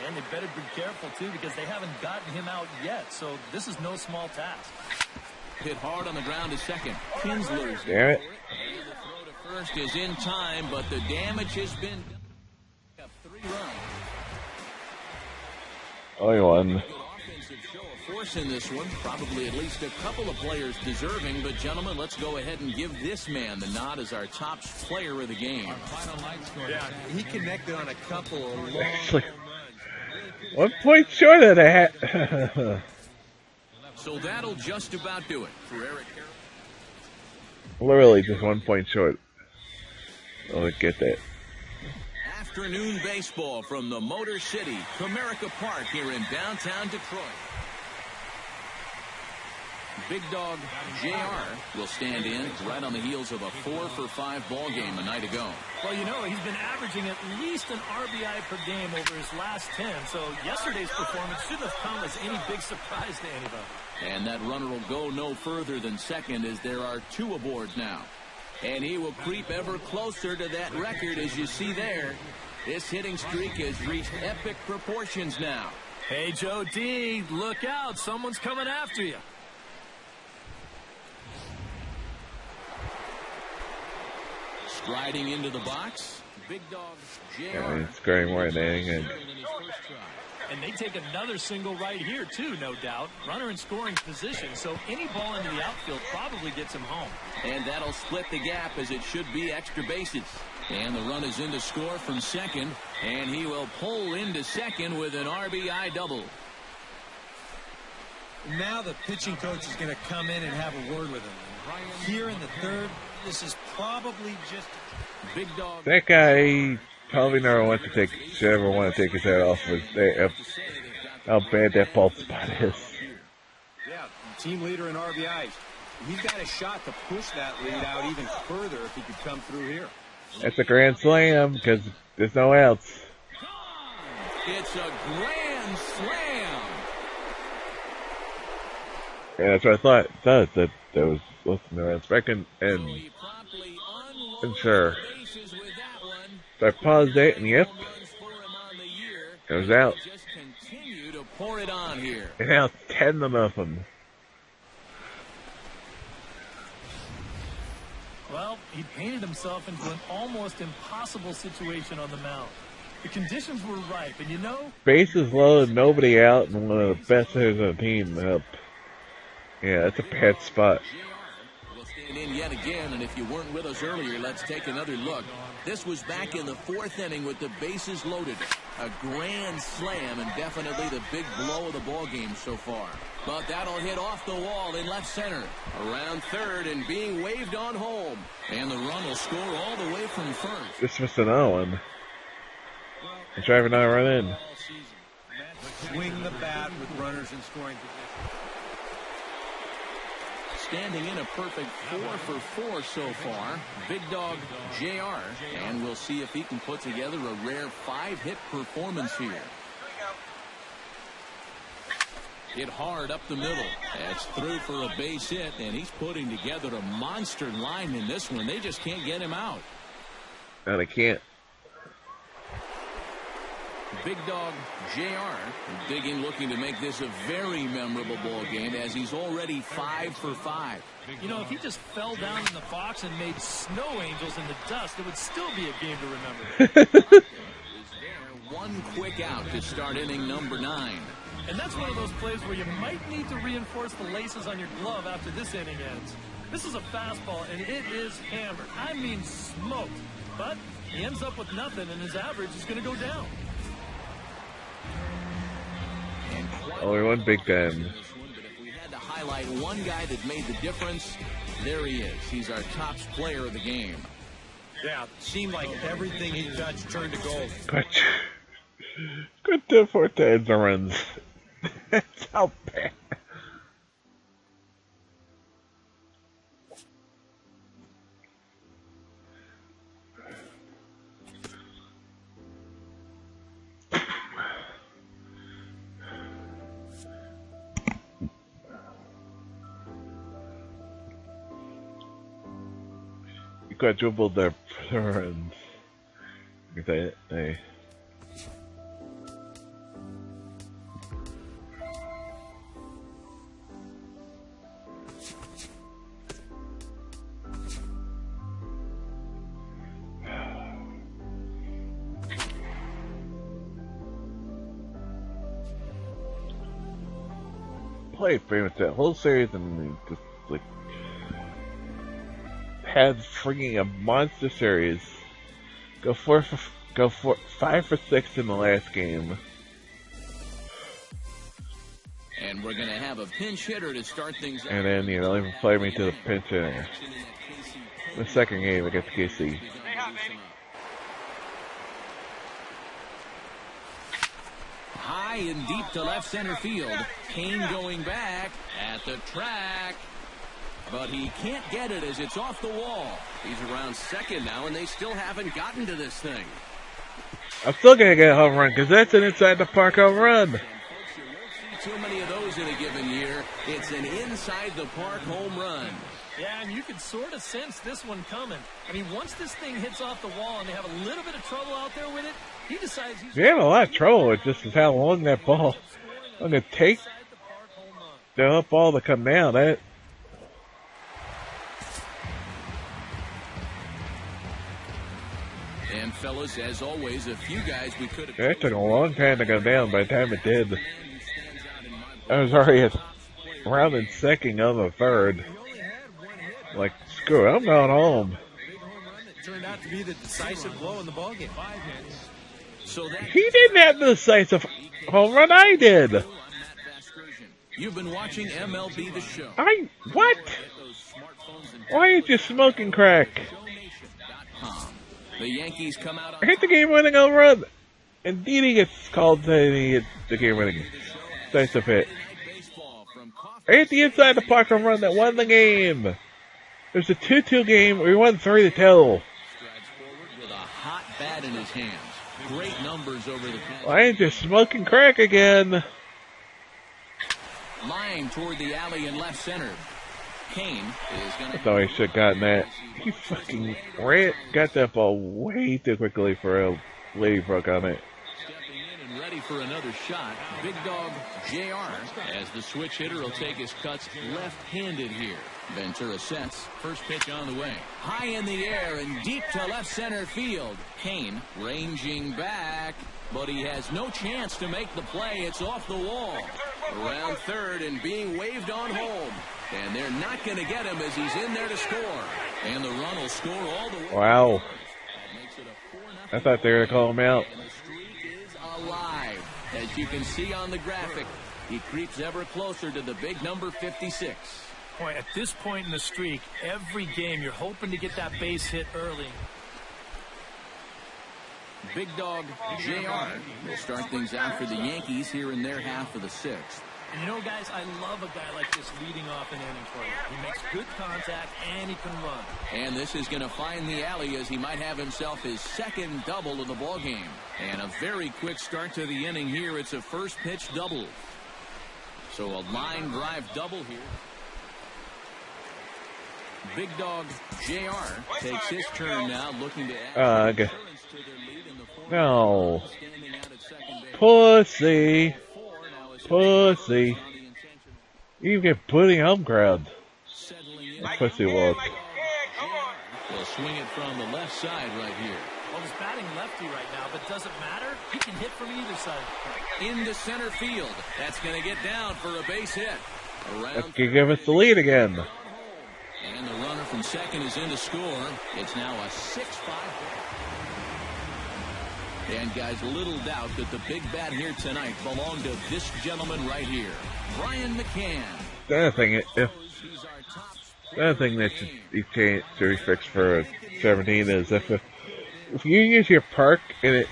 And they better be careful, too, because they haven't gotten him out yet. So this is no small task. Hit hard on the ground to second. Kinsler's Damn it. And the throw to first is in time, but the damage has been done. 3 runs. Only one. Good offensive show of force in this one. Probably at least a couple of players deserving. But, gentlemen, let's go ahead and give this man the nod as our top player of the game. Yeah, he connected on a couple of long Actually, runs. 1 point short of that. So that'll just about do it for Eric. Literally just 1 point short. I'll get that. Afternoon baseball from the Motor City, Comerica Park here in downtown Detroit. Big Dog JR will stand in right on the heels of a 4-for-5 ball game a night ago. Well, you know, he's been averaging at least an RBI per game over his last 10, so yesterday's performance shouldn't have come as any big surprise to anybody. And that runner will go no further than second as there are 2 aboard now. And he will creep ever closer to that record as you see there. This hitting streak has reached epic proportions now. Hey, Joe D, look out. Someone's coming after you. Striding into the box, Big Dog JR. Yeah, he's scoring more than anything. And they take another single right here, too, no doubt. Runner in scoring position, so any ball into the outfield probably gets him home. And that'll split the gap as it should be extra bases. And the run is in to score from second, and he will pull into second with an RBI double. Now the pitching coach is going to come in and have a word with him. Here in the third, this is probably just Big Dog. That guy probably never want to take, should ever want to take his head off of how bad that ball spot is. Yeah, team leader in RBIs. He's got a shot to push that lead out even further if he could come through here. That's a grand slam because there's no outs. It's a grand slam. Yeah, that's what I thought. That was listening to second and sure. So I paused it and yep, it was out. Just continue to pour it on here. And now 10-0. Well, he painted himself into an almost impossible situation on the mound. The conditions were ripe, and you know... Bases loaded, nobody out, and one of the best hitters on the team up. Yeah, that's a bad spot. We'll stand in yet again, and if you weren't with us earlier, let's take another look. This was back in the 4th inning with the bases loaded. A grand slam and definitely the big blow of the ball game so far. But that'll hit off the wall in left center. Around third and being waved on home. And the run will score all the way from first. This was another one. The driver not run in. Swing the bat with runners in scoring position. Standing in a perfect 4-for-4 so far, Big Dog JR, and we'll see if he can put together a rare 5-hit performance here. Hit hard up the middle. That's through for a base hit, and he's putting together a monster line in this one. They just can't get him out. No, they can't. Big Dog JR digging, looking to make this a very memorable ball game as he's already 5-for-5. You know, if he just fell down in the box and made snow angels in the dust, it would still be a game to remember. Is there one quick out to start inning number 9. And that's one of those plays where you might need to reinforce the laces on your glove after this inning ends. This is a fastball, and it is hammered. I mean smoked. But he ends up with nothing, and his average is going to go down. Only one big time. But if we had to highlight one guy that made the difference, there he is. He's our top player of the game. Yeah, seemed like everything he touched turned to gold. Good to 4 times the runs. That's how bad. You quadrupled their runs. Hey. Played pretty much that whole series and just like had freaking a monster series. Go 5 for 6 in the last game. And we're going to have a pinch hitter to start things out. And then, you know, even play me to the pinch hitter. The second game against KC. Say hi High and deep to left center field. Kane going back at the track. But he can't get it as it's off the wall. He's around second now, and they still haven't gotten to this thing. I'm still going to get a home run because that's an inside the park home run. And folks, you won't see too many of those in a given year. It's an inside the park home run. Yeah, and you can sort of sense this one coming. I mean, once this thing hits off the wall and they have a little bit of trouble out there with it, he decides he's... They have a lot of trouble with just how long that ball I'm going to take the ball to come down. That And fellas, as always, a few guys we could have... That took a long time to go down. By the time it did, I was already at round in second of the third. Like, screw it, I'm going home. It turned out to be the decisive blow in the ballgame. So that He didn't have the decisive home run, I did. You've been watching MLB The Show. What? Why are you smoking crack? The Yankees come out on I hit the game-winning home run. Indeed, he gets called saying he hit the game-winning decisive hit. I hit the inside the park home run that won the game. There's a 2-2 game. We won 3-2. strides forward with a hot bat in his hands. Great numbers over the past. I ain't just smoking crack again. Line toward the alley in left center. Kane is going I thought he should have gotten that. He fucking got that ball way too quickly for a lady broke on it. stepping in and ready for another shot. Big dog JR, as the switch hitter, will take his cuts left-handed here. Ventura sets. First pitch on the way. High in the air and deep to left center field. Kane ranging back, but he has no chance to make the play. It's off the wall. Around third and being waved on home. And they're not going to get him as he's in there to score. And the run will score all the way. Wow. That makes it a 4-0. I thought they were going to call him out. And the streak is alive. As you can see on the graphic, he creeps ever closer to the big number 56. Boy, at this point in the streak, every game you're hoping to get that base hit early. Big dog JR will start things out for the Yankees here in their half of the sixth. And you know, guys, I love a guy like this leading off an inning for you. He makes good contact and he can run. And this is going to find the alley as he might have himself his second double of the ballgame. And a very quick start to the inning here. It's a first pitch double. So a line drive double here. Big dog JR takes his turn now, looking to add Okay. insurance to their lead in the fourth. No. Standing out at second base. Pussy. Pussy. You get putting home crowd. Settling in. Pussy walk. They'll swing it from the left side right here. Well, he's batting lefty right now, but doesn't matter. He can hit from either side. Into center field. That's going to get down for a base hit. That could give us the lead again. And the runner from second is in to score. It's now a 6-5. And guys, little doubt that the big bat here tonight belonged to this gentleman right here, Brian McCann. The other thing that you can't be fixed for 17 is if you use your park and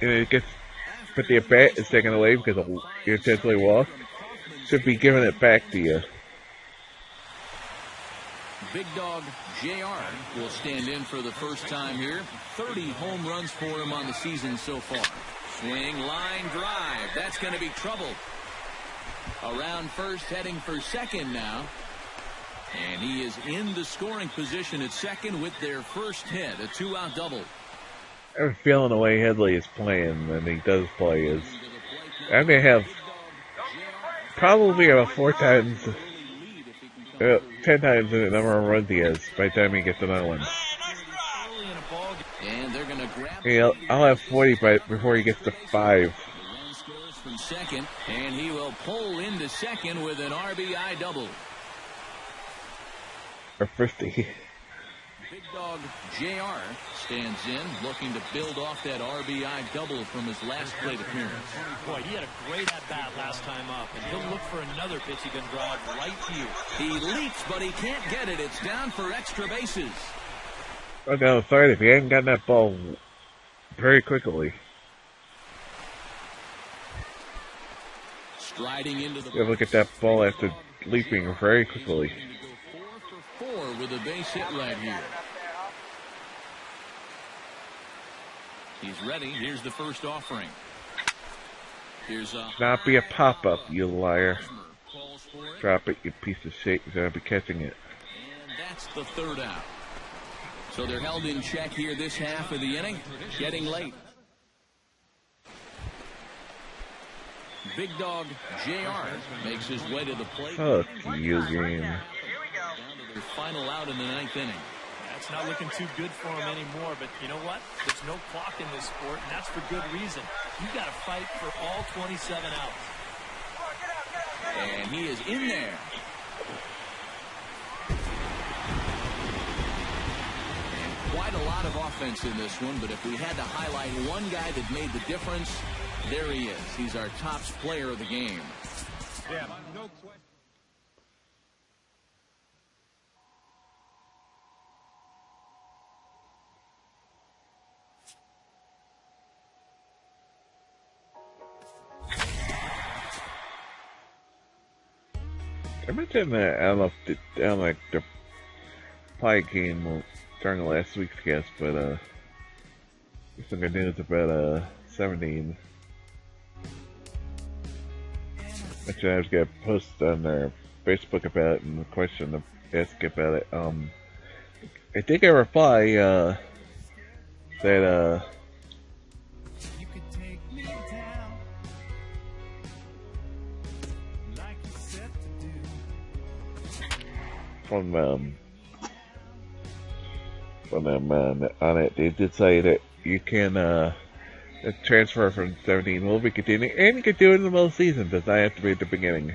it gets, but the bat is taken away because you intentionally walk, should be giving it back to you. Big dog JR will stand in for the first time here. 30 home runs for him on the season so far. Swing, line, drive. That's going to be trouble. Around first, heading for second now. And he is in the scoring position at second with their first hit, a 2-out double. I have a feeling the way Headley is playing, and he does play, is I'm going to have probably about 10 times the number of runs he has by the time he gets another one. And they're going to grab. I'll have 40 before he gets to 5. The run scores from second, and he will pull into second with an RBI double. Or 50. Big dog JR stands in, looking to build off that RBI double from his last plate appearance. Boy, he had a great at-bat last time up, and he'll look for another pitch he can drive right to you. He leaps, but he can't get it. It's down for extra bases. On the other side, if he hadn't gotten that ball very quickly, Striding into the you look at that ball after leaping very quickly. 4 for 4 with a base hit right here. He's ready. Here's the first offering. Here's a Not be a pop-up, you liar. Drop it, you piece of shit. You're going to be catching it. And that's the third out. So they're held in check here this half of the inning. Getting late. Big dog JR makes his way to the plate. Fuck you, game. Down to their final out in the ninth inning. It's not looking too good for him anymore, but you know what? There's no clock in this sport, and that's for good reason. You've got to fight for all 27 outs. And he is in there. And quite a lot of offense in this one, but if we had to highlight one guy that made the difference, there he is. He's our top player of the game. Yeah, no question. I mentioned that I don't know if the pie game during last week's cast, but there's some good news about 17. Actually, I was gonna post on their Facebook about it and the question to ask about it. I think I reply that You could take me down like you said to do. from them on it, they did say that you can the transfer from 17 will be continuing, and you can do it in the middle of the season. Does not have to be at the beginning.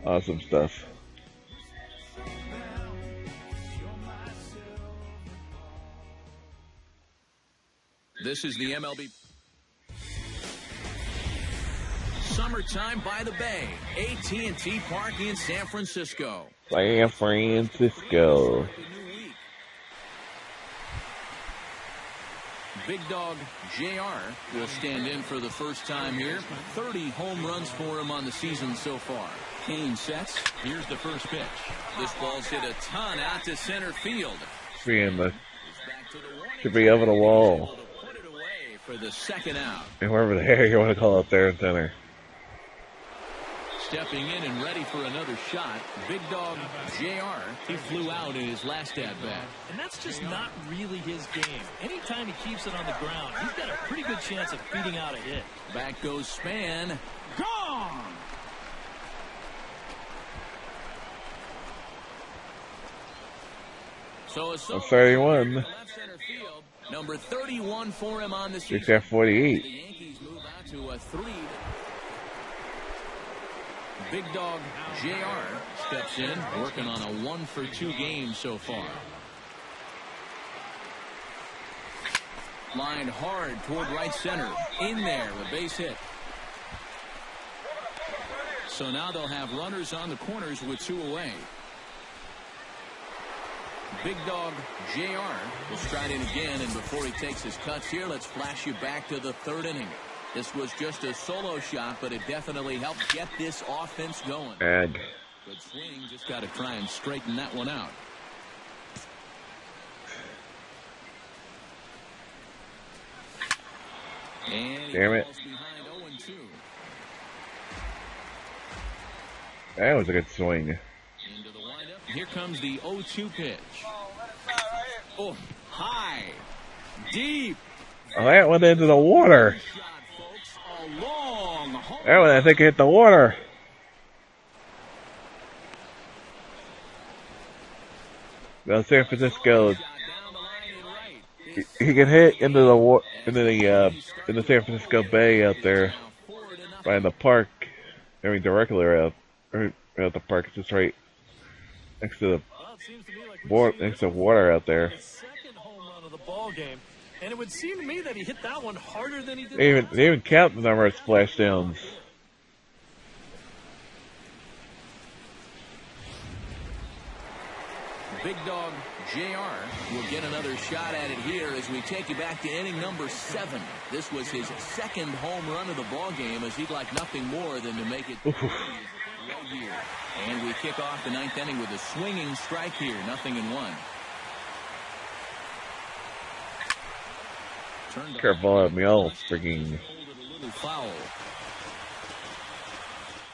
Awesome stuff. This is the MLB. Summertime by the Bay. AT&T Park in San Francisco. San Francisco. Big dog JR will stand in for the first time here. 30 home runs for him on the season so far. Kane sets. Here's the first pitch. This ball's hit a ton out to center field. Should be over the wall. Put it away for the second out. And wherever the hell you want to call it there in center. Stepping in and ready for another shot, Big Dog JR. He flew out in his last at-bat. And that's just not really his game. Anytime he keeps it on the ground, he's got a pretty good chance of beating out a hit. Back goes Span. Gone! So a 31. left center field. Number 31 for him on the season. 6 at 48. The Yankees move out to a 3. Big dog JR steps in, working on a 1-for-2 game so far. Lined hard toward right center. In there, a base hit. So now they'll have runners on the corners with 2 away. Big dog JR will stride in again, and before he takes his cuts here, let's flash you back to the 3rd inning. This was just a solo shot, but it definitely helped get this offense going. Ag. Good swing, just got to try and straighten that one out. And Damn it. behind 0-2. That was a good swing. Into the windup. Here comes the 0-2 pitch. Oh, high, deep. Oh, that went into the water. Shot, folks. A long home. That one, I think, hit the water. Well, San Francisco, Shot down the line and right. he can hit into the in the San Francisco Bay out there by the park. I mean, directly right out the park. It's just right next to the next to water out there. Second home run of the ball game, and it would seem to me that he hit that one harder than he did. They even count the number of splashdowns. Big Dog JR will get another shot at it here as we take you back to inning number 7. This was his second home run of the ball game, as he'd like nothing more than to make it right here. And we kick off the 9th inning with a swinging strike here, 0-1. Careful at me, all freaking. Foul.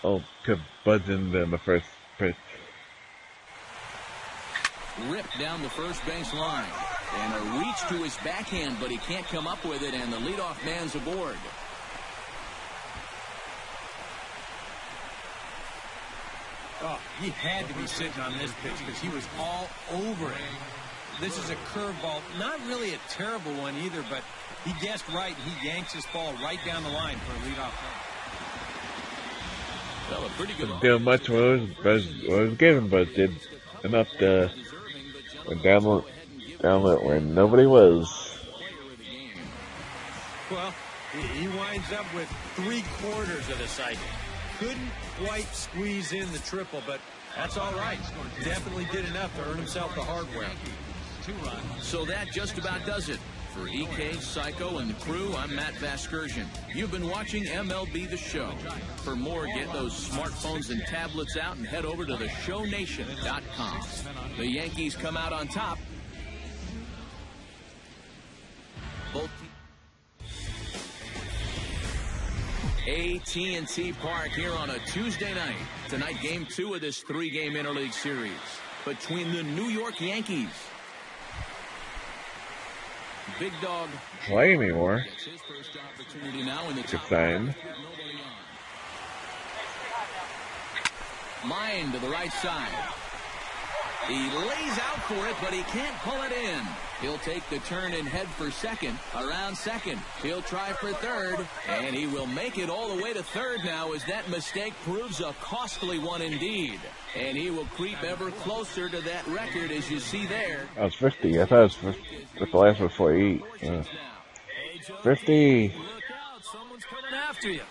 Oh, could buzz in the first pitch. Ripped down the first base line. And a reach to his backhand, but he can't come up with it, and the leadoff man's aboard. Oh, he had to be sitting on this pitch because he was all over it. This is a curveball, not really a terrible one either, but he guessed right, and he yanks this ball right down the line for a leadoff run. Well, a pretty good Didn't do much what it was given, but did enough to down it where nobody was. Well, he winds up with 3/4 of the cycle. Couldn't quite squeeze in the triple, but that's all right. Definitely did enough to earn himself the hardware. So that just about does it. For EK, Psycho, and the crew, I'm Matt Vasgersian. You've been watching MLB The Show. For more, get those smartphones and tablets out and head over to theshownation.com. The Yankees come out on top. Both AT&T Park here on a Tuesday night. Tonight, Game 2 of this 3-game interleague series between the New York Yankees. Big Dog Play anymore. gets his first opportunity now in the Good top sign. with nobody on. Line to the right side. He lays out for it, but he can't pull it in. He'll take the turn and head for second. Around second. He'll try for third, and he will make it all the way to third now, as that mistake proves a costly one indeed. And he will creep ever closer to that record, as you see there. I was 50. I thought it was 50. The last was 48. Yeah. 50. Look out, someone's coming after you.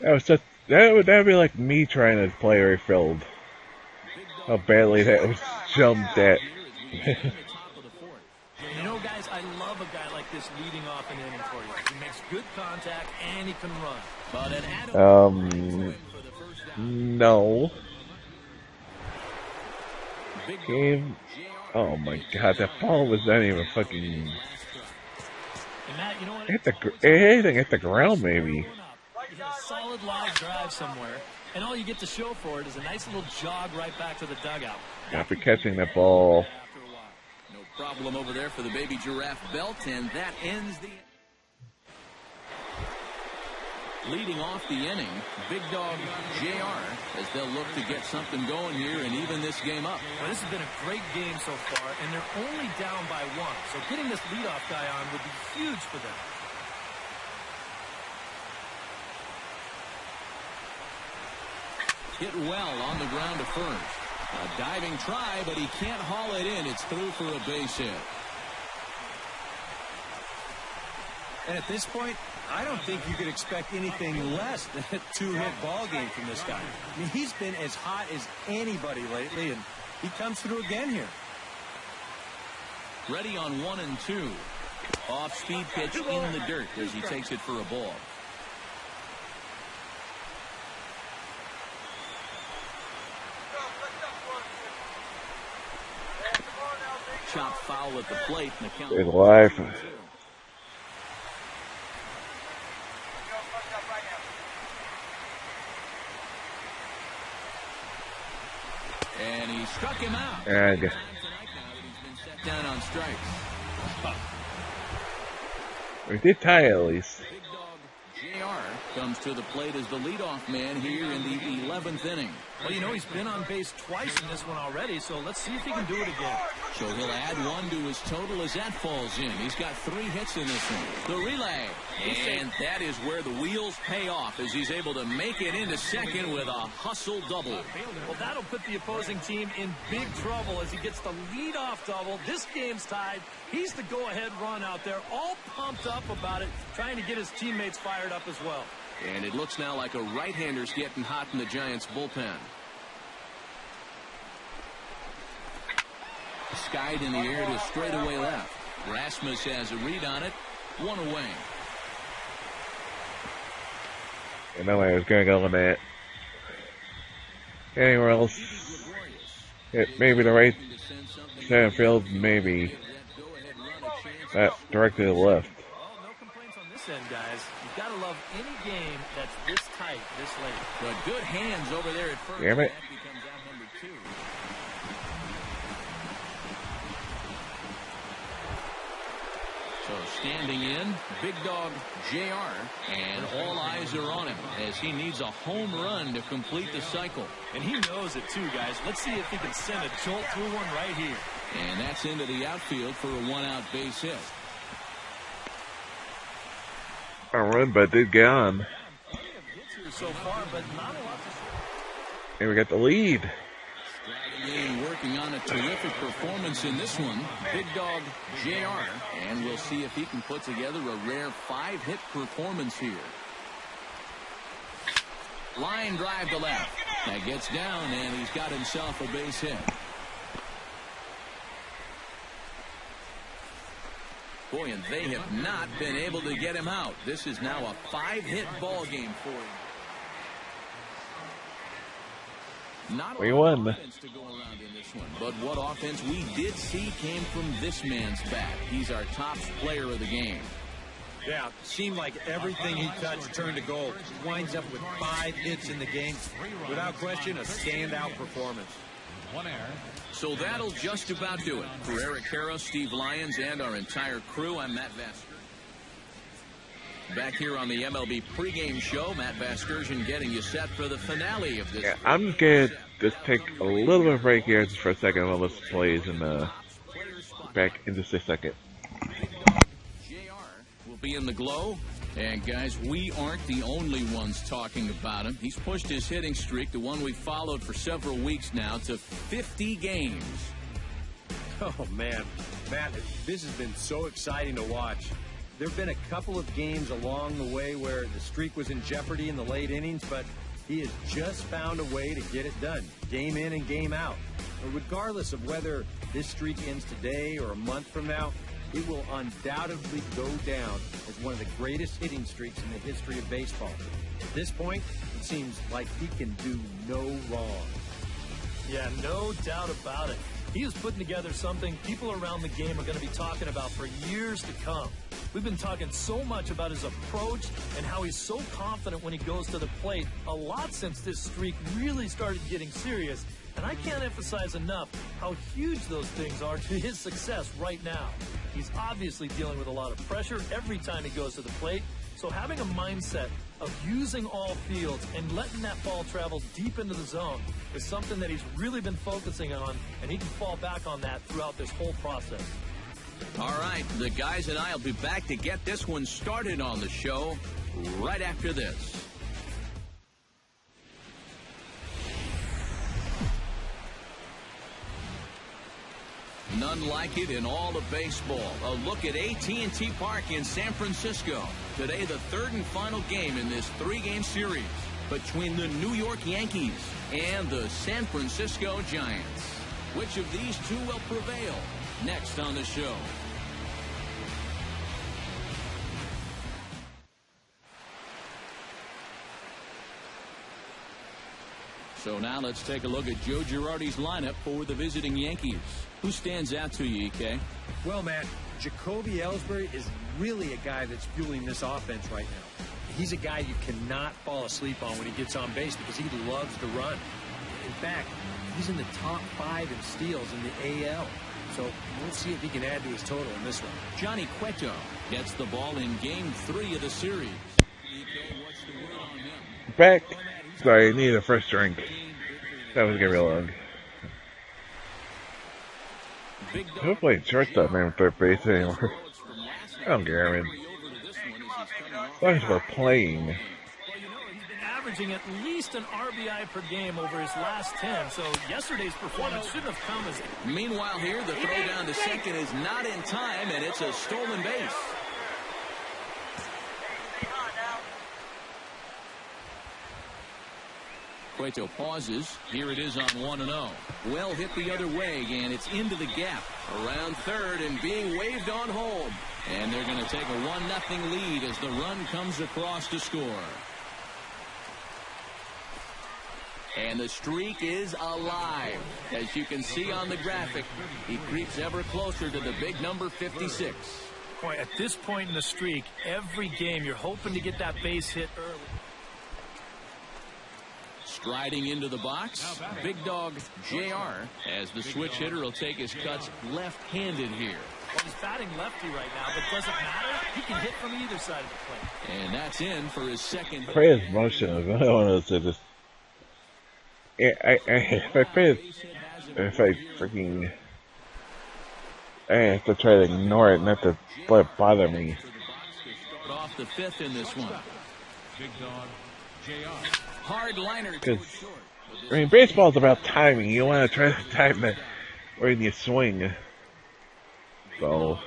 That was just that'd be like me trying to play Rayfield. How badly that was jumped at. You know, guys, I love a guy like this leading off an inning for you. He makes good contact and he can run. But an Adam No. Game. Oh my God, that ball was not even fucking. And Matt, you know what? Anything hit the ground, maybe. You hit a solid line drive somewhere, and all you get to show for it is a nice little jog right back to the dugout. After catching that ball. No problem over there for the baby giraffe belt, and that ends the... Leading off the inning, Big Dog JR, as they'll look to get something going here and even this game up. Well, this has been a great game so far, and they're only down by 1. So getting this leadoff guy on would be huge for them. Hit well on the ground to first. A diving try, but he can't haul it in. It's through for a base hit. And at this point, I don't think you could expect anything less than a 2-hit ball game from this guy. I mean, he's been as hot as anybody lately, and he comes through again here. Ready on 1 and 2. Off-speed pitch in the dirt as he takes it for a ball. Chop foul at the plate, and the count. It's live. And he struck him out. And He's been set down on strikes. we did tie at least. Big Dog JR comes to the plate as the leadoff man here in the 11th inning. Well, you know, he's been on base twice in this one already, so let's see if he can do it again. So he'll add 1 to his total as that falls in. He's got 3 hits in this one. The relay. And that is where the wheels pay off as he's able to make it into second with a hustle double. Well, that'll put the opposing team in big trouble as he gets the leadoff double. This game's tied. He's the go-ahead run out there, all pumped up about it, trying to get his teammates fired up as well. And it looks now like a right-hander's getting hot in the Giants' bullpen. Skied in the air to straightaway left. Rasmus has a read on it. One away. And no way I was going to go on that. Anywhere else? Maybe the right center field, maybe. That directly to the left. Oh, no complaints on this end, guys. You've got to love any game that's this tight, this late. But good hands over there at first. Damn it. That becomes out number 2. So standing in, big dog JR, and all eyes are on him as he needs a home run to complete the cycle. And he knows it too, guys. Let's see if he can send a jolt through one right here. And that's into the outfield for a one-out base hit. A run, but did get on. So far, but not a lot to And we got the lead. Working on a terrific performance in this one, big dog JR, and we'll see if he can put together a rare 5-hit performance here. Line drive to left. That gets down, and he's got himself a base hit. Boy, and they have not been able to get him out. This is now a 5-hit ball game for him. Not a lot of offense to go around in this one, but what offense we did see came from this man's bat. He's our top player of the game. Yeah, seemed like everything he touched turned to gold. Winds up with 5 hits in the game. Without question, a standout performance. 1 error. So that'll just about do it. For Eric Harrow, Steve Lyons, and our entire crew, I'm Matt Vasgersian. Back here on the MLB pregame show, Matt Vasgersian getting you set for the finale of this. Yeah, I'm just going to just take a little bit of a break here just for a second while this plays and back in just a second. JR will be in the glow. And guys, we aren't the only ones talking about him. He's pushed his hitting streak, the one we followed for several weeks now, to 50 games. Oh, man. Matt, this has been so exciting to watch. There have been a couple of games along the way where the streak was in jeopardy in the late innings, but he has just found a way to get it done, game in and game out. Regardless of whether this streak ends today or a month from now, it will undoubtedly go down as one of the greatest hitting streaks in the history of baseball. At this point, it seems like he can do no wrong. Yeah, no doubt about it. He is putting together something people around the game are going to be talking about for years to come. We've been talking so much about his approach and how he's so confident when he goes to the plate a lot since this streak really started getting serious. And I can't emphasize enough how huge those things are to his success right now. He's obviously dealing with a lot of pressure every time he goes to the plate. So having a mindset of using all fields and letting that ball travel deep into the zone is something that he's really been focusing on, and he can fall back on that throughout this whole process. All right, the guys and I will be back to get this one started on the show right after this. None like it in all of baseball. A look at AT&T Park in San Francisco. Today, the third and final game in this 3-game series between the New York Yankees and the San Francisco Giants. Which of these two will prevail? Next on the show. So now let's take a look at Joe Girardi's lineup for the visiting Yankees. Who stands out to you, EK? Well, Matt, Jacoby Ellsbury is really a guy that's fueling this offense right now. He's a guy you cannot fall asleep on when he gets on base because he loves to run. In fact, he's in the top 5 in steals in the AL. So we'll see if he can add to his total in this one. Johnny Cueto gets the ball in Game 3 of the series. EK, what's the word on him? Back. Sorry, I needed a fresh drink. That was getting real long. Who played shortstop, man, with third base anymore? I don't care, I mean. As long as we're playing. Well, you know, he's been averaging at least an RBI per game over his last 10, so yesterday's performance shouldn't have come as... Meanwhile here, the throw down to second is not in time, and it's a stolen base. Cueto pauses. Here it is on 1-0. Well hit the other way, and it's into the gap. Around third and being waved on home. And they're going to take a 1-0 lead as the run comes across to score. And the streak is alive. As you can see on the graphic, he creeps ever closer to the big number 56. Boy, at this point in the streak, every game you're hoping to get that base hit early. Striding into the box, big dog JR, as the switch hitter will take his cuts left-handed here. Well, he's batting lefty right now, but doesn't matter. He can hit from either side of the plate. And that's in for his second. Praise motion is one of those that just. If I freaking. I have to try to ignore it, not to let it bother me. Off the fifth in this one. Big dog, JR. Hard liner. Because, I mean, baseball's about timing. You want to try to time it when you swing. So.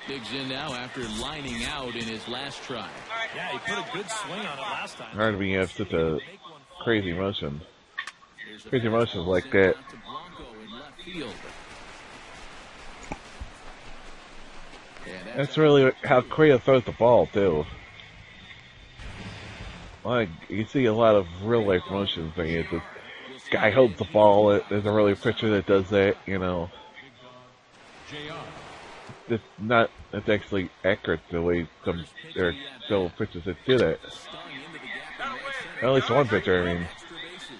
Digs in now after lining out in his last try. Yeah, he put a good swing on it last time. Hard to be have such a crazy motion. Crazy motions like that. That's really how Korea throws the ball, too. Like, you see a lot of real-life motions. I mean, it's this guy holds the ball. There's a really pitcher that does that, you know. It's not, it's actually accurate the way there are still pitchers that do that. At least one pitcher, I mean.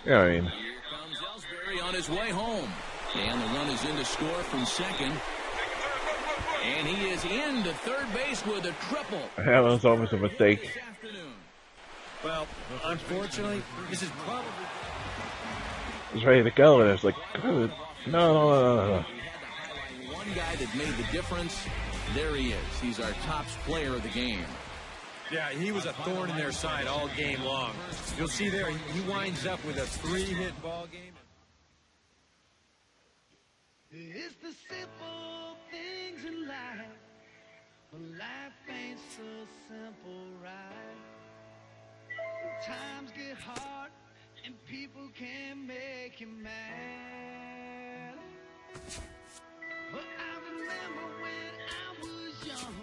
Yeah, I mean. On his way home. And the run is in to score from second. And he is into third base with a triple. That was almost a mistake. Well, unfortunately, this is probably... I was ready to go, and I was like, no. One guy that made the difference, there he is. He's our top player of the game. Yeah, he was a thorn in their side all game long. You'll see there, he winds up with a 3-hit ball game. It's the simple things in life, but life ain't so simple, right? Times get hard, and people can make you mad. But I remember when I was young,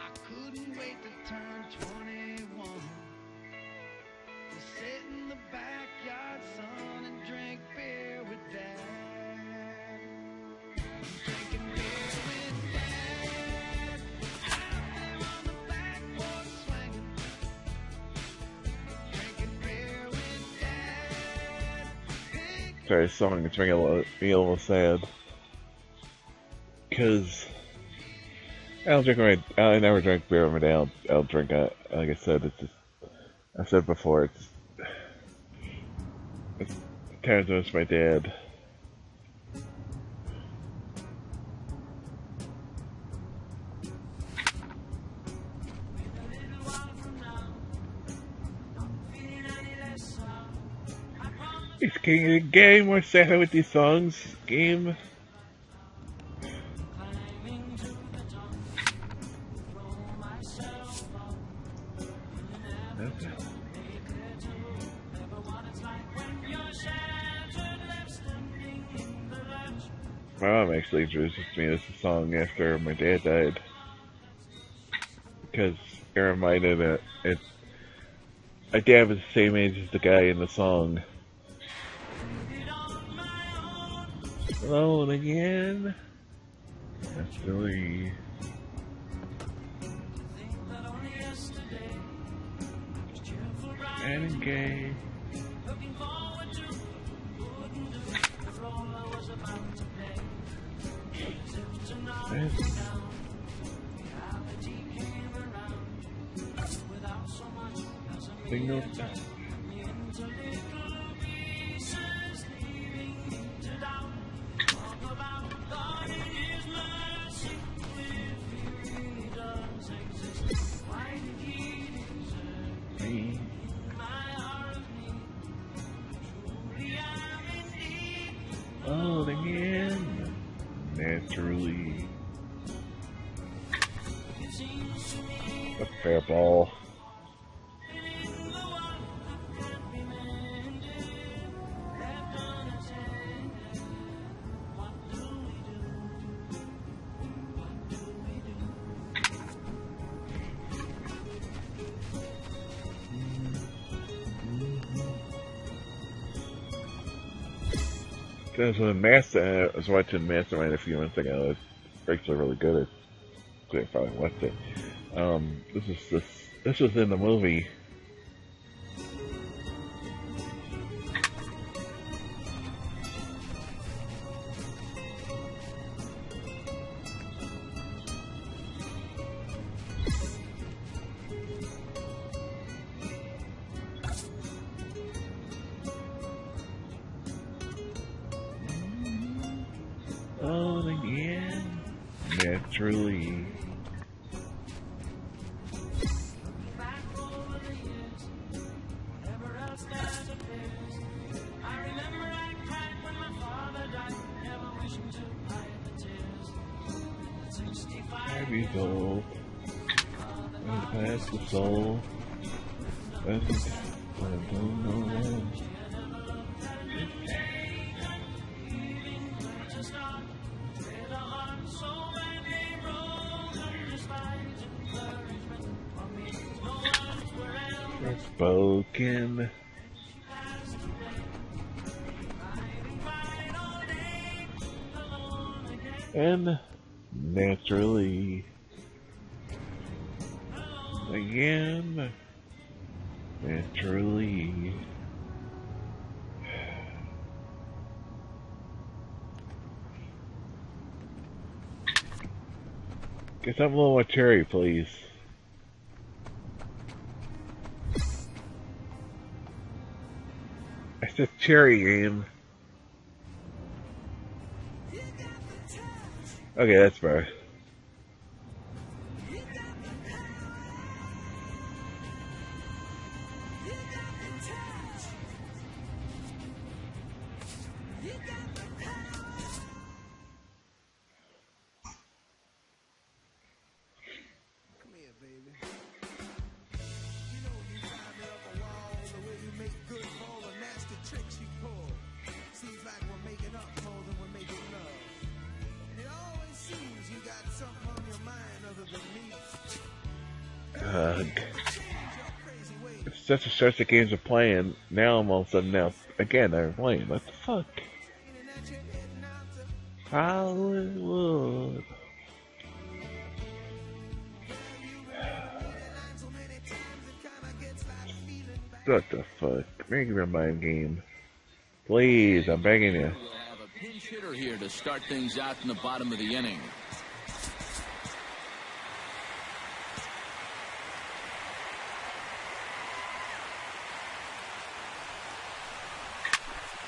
I couldn't wait to turn 21. To sit in the backyard, son, and drink beer with Dad. Drinking beer with Dad. Out there on the back porch swinging. Drinking beer with Dad. Sorry, this song is making me a little sad. Because I never drink beer with my dad. I'll drink it. Like I said, it's just, I've said before, it's times when it's my dad. It's getting more sad with these songs. Game. My mom actually introduced me to this song after my dad died. Because it reminded it. My dad was the same age as the guy in the song. Alone again. That's silly. And gay. Single. Oh, again. Naturally. A fair ball. That's when Master. I was watching Mastermind a few months ago. It's actually really good. I probably watched it. This was in the movie. On again, naturally. Happy soul, and past the soul. I don't know that. Spoken. And naturally. Again. Naturally. Get something a little more cherry, please. It's just cherry game. Okay, that's fair. It's such a stretch the games are playing. Now I'm all of a sudden again they're playing. What the fuck? Hollywood. What the fuck? Make me a mind game. Please, I'm begging you. We'll have a pinch hitter here to start things out in the bottom of the inning.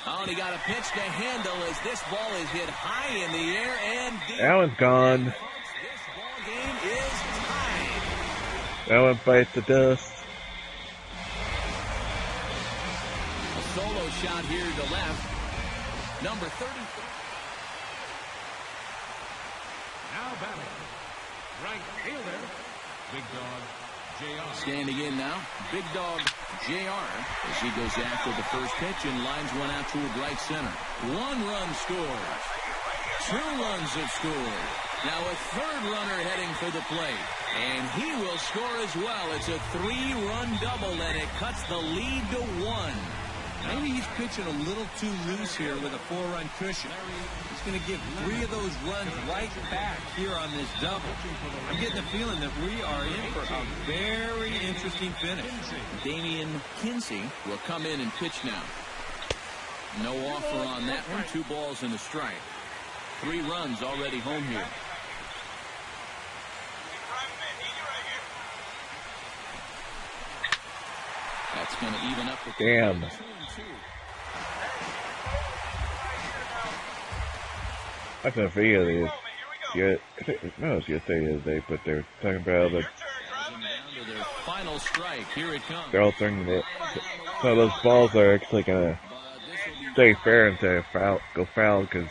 Oh, and he got a pitch to handle as this ball is hit high in the air and deep. That one's gone. This ball game is tied. That one bites the dust. A solo shot here to left. Number 30. Now batting. Right fielder, Big Dog JR. Standing in now, Big Dog JR as he goes after the first pitch and lines one out toward right center. 1 run scores. 2 runs have scored. Now a third runner heading for the plate. And he will score as well. It's a 3-run double, and it cuts the lead to 1. Maybe he's pitching a little too loose here with a 4-run cushion. He's going to give 3 of those runs right back here on this double. I'm getting the feeling that we are in for a very interesting finish. Damian Kinsey will come in and pitch now. No offer on that one. 2 balls and a strike. 3 runs already home here. That's going to even up the Damn. I can figure this. Yeah, no, it's yesterday the other day, but they were talking about the. Their final strike. Here it comes. They're all thinking that so those balls are actually gonna stay fair and say foul, go foul because